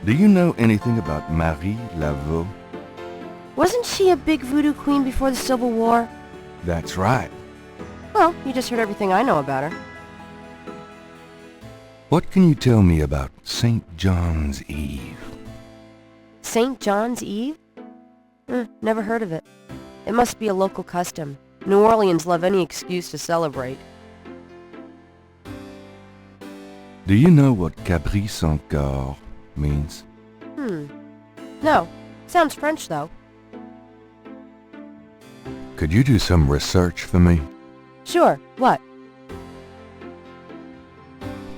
Do you know anything about Marie Laveau? Wasn't she a big voodoo queen before the Civil War? That's right. Well, you just heard everything I know about her. What can you tell me about St. John's Eve? St. John's Eve? Never heard of it. It must be a local custom. New Orleans love any excuse to celebrate. Do you know what Cabri sans corps means? No. Sounds French, though. Could you do some research for me? Sure. What?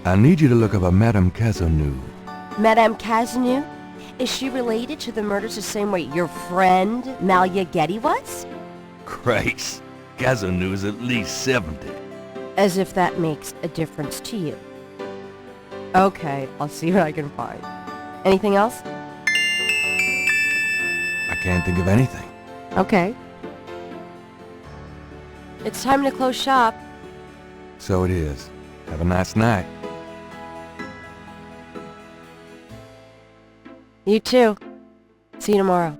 I need you to look up a Madame Cazeneuve. Madame Cazeneuve? Is she related to the murders the same way your friend, Malia Getty, was? Grace, Cazeneuve is at least 70. As if that makes a difference to you. Okay, I'll see what I can find. Anything else? I can't think of anything. Okay. It's time to close shop. So it is. Have a nice night. You too. See you tomorrow.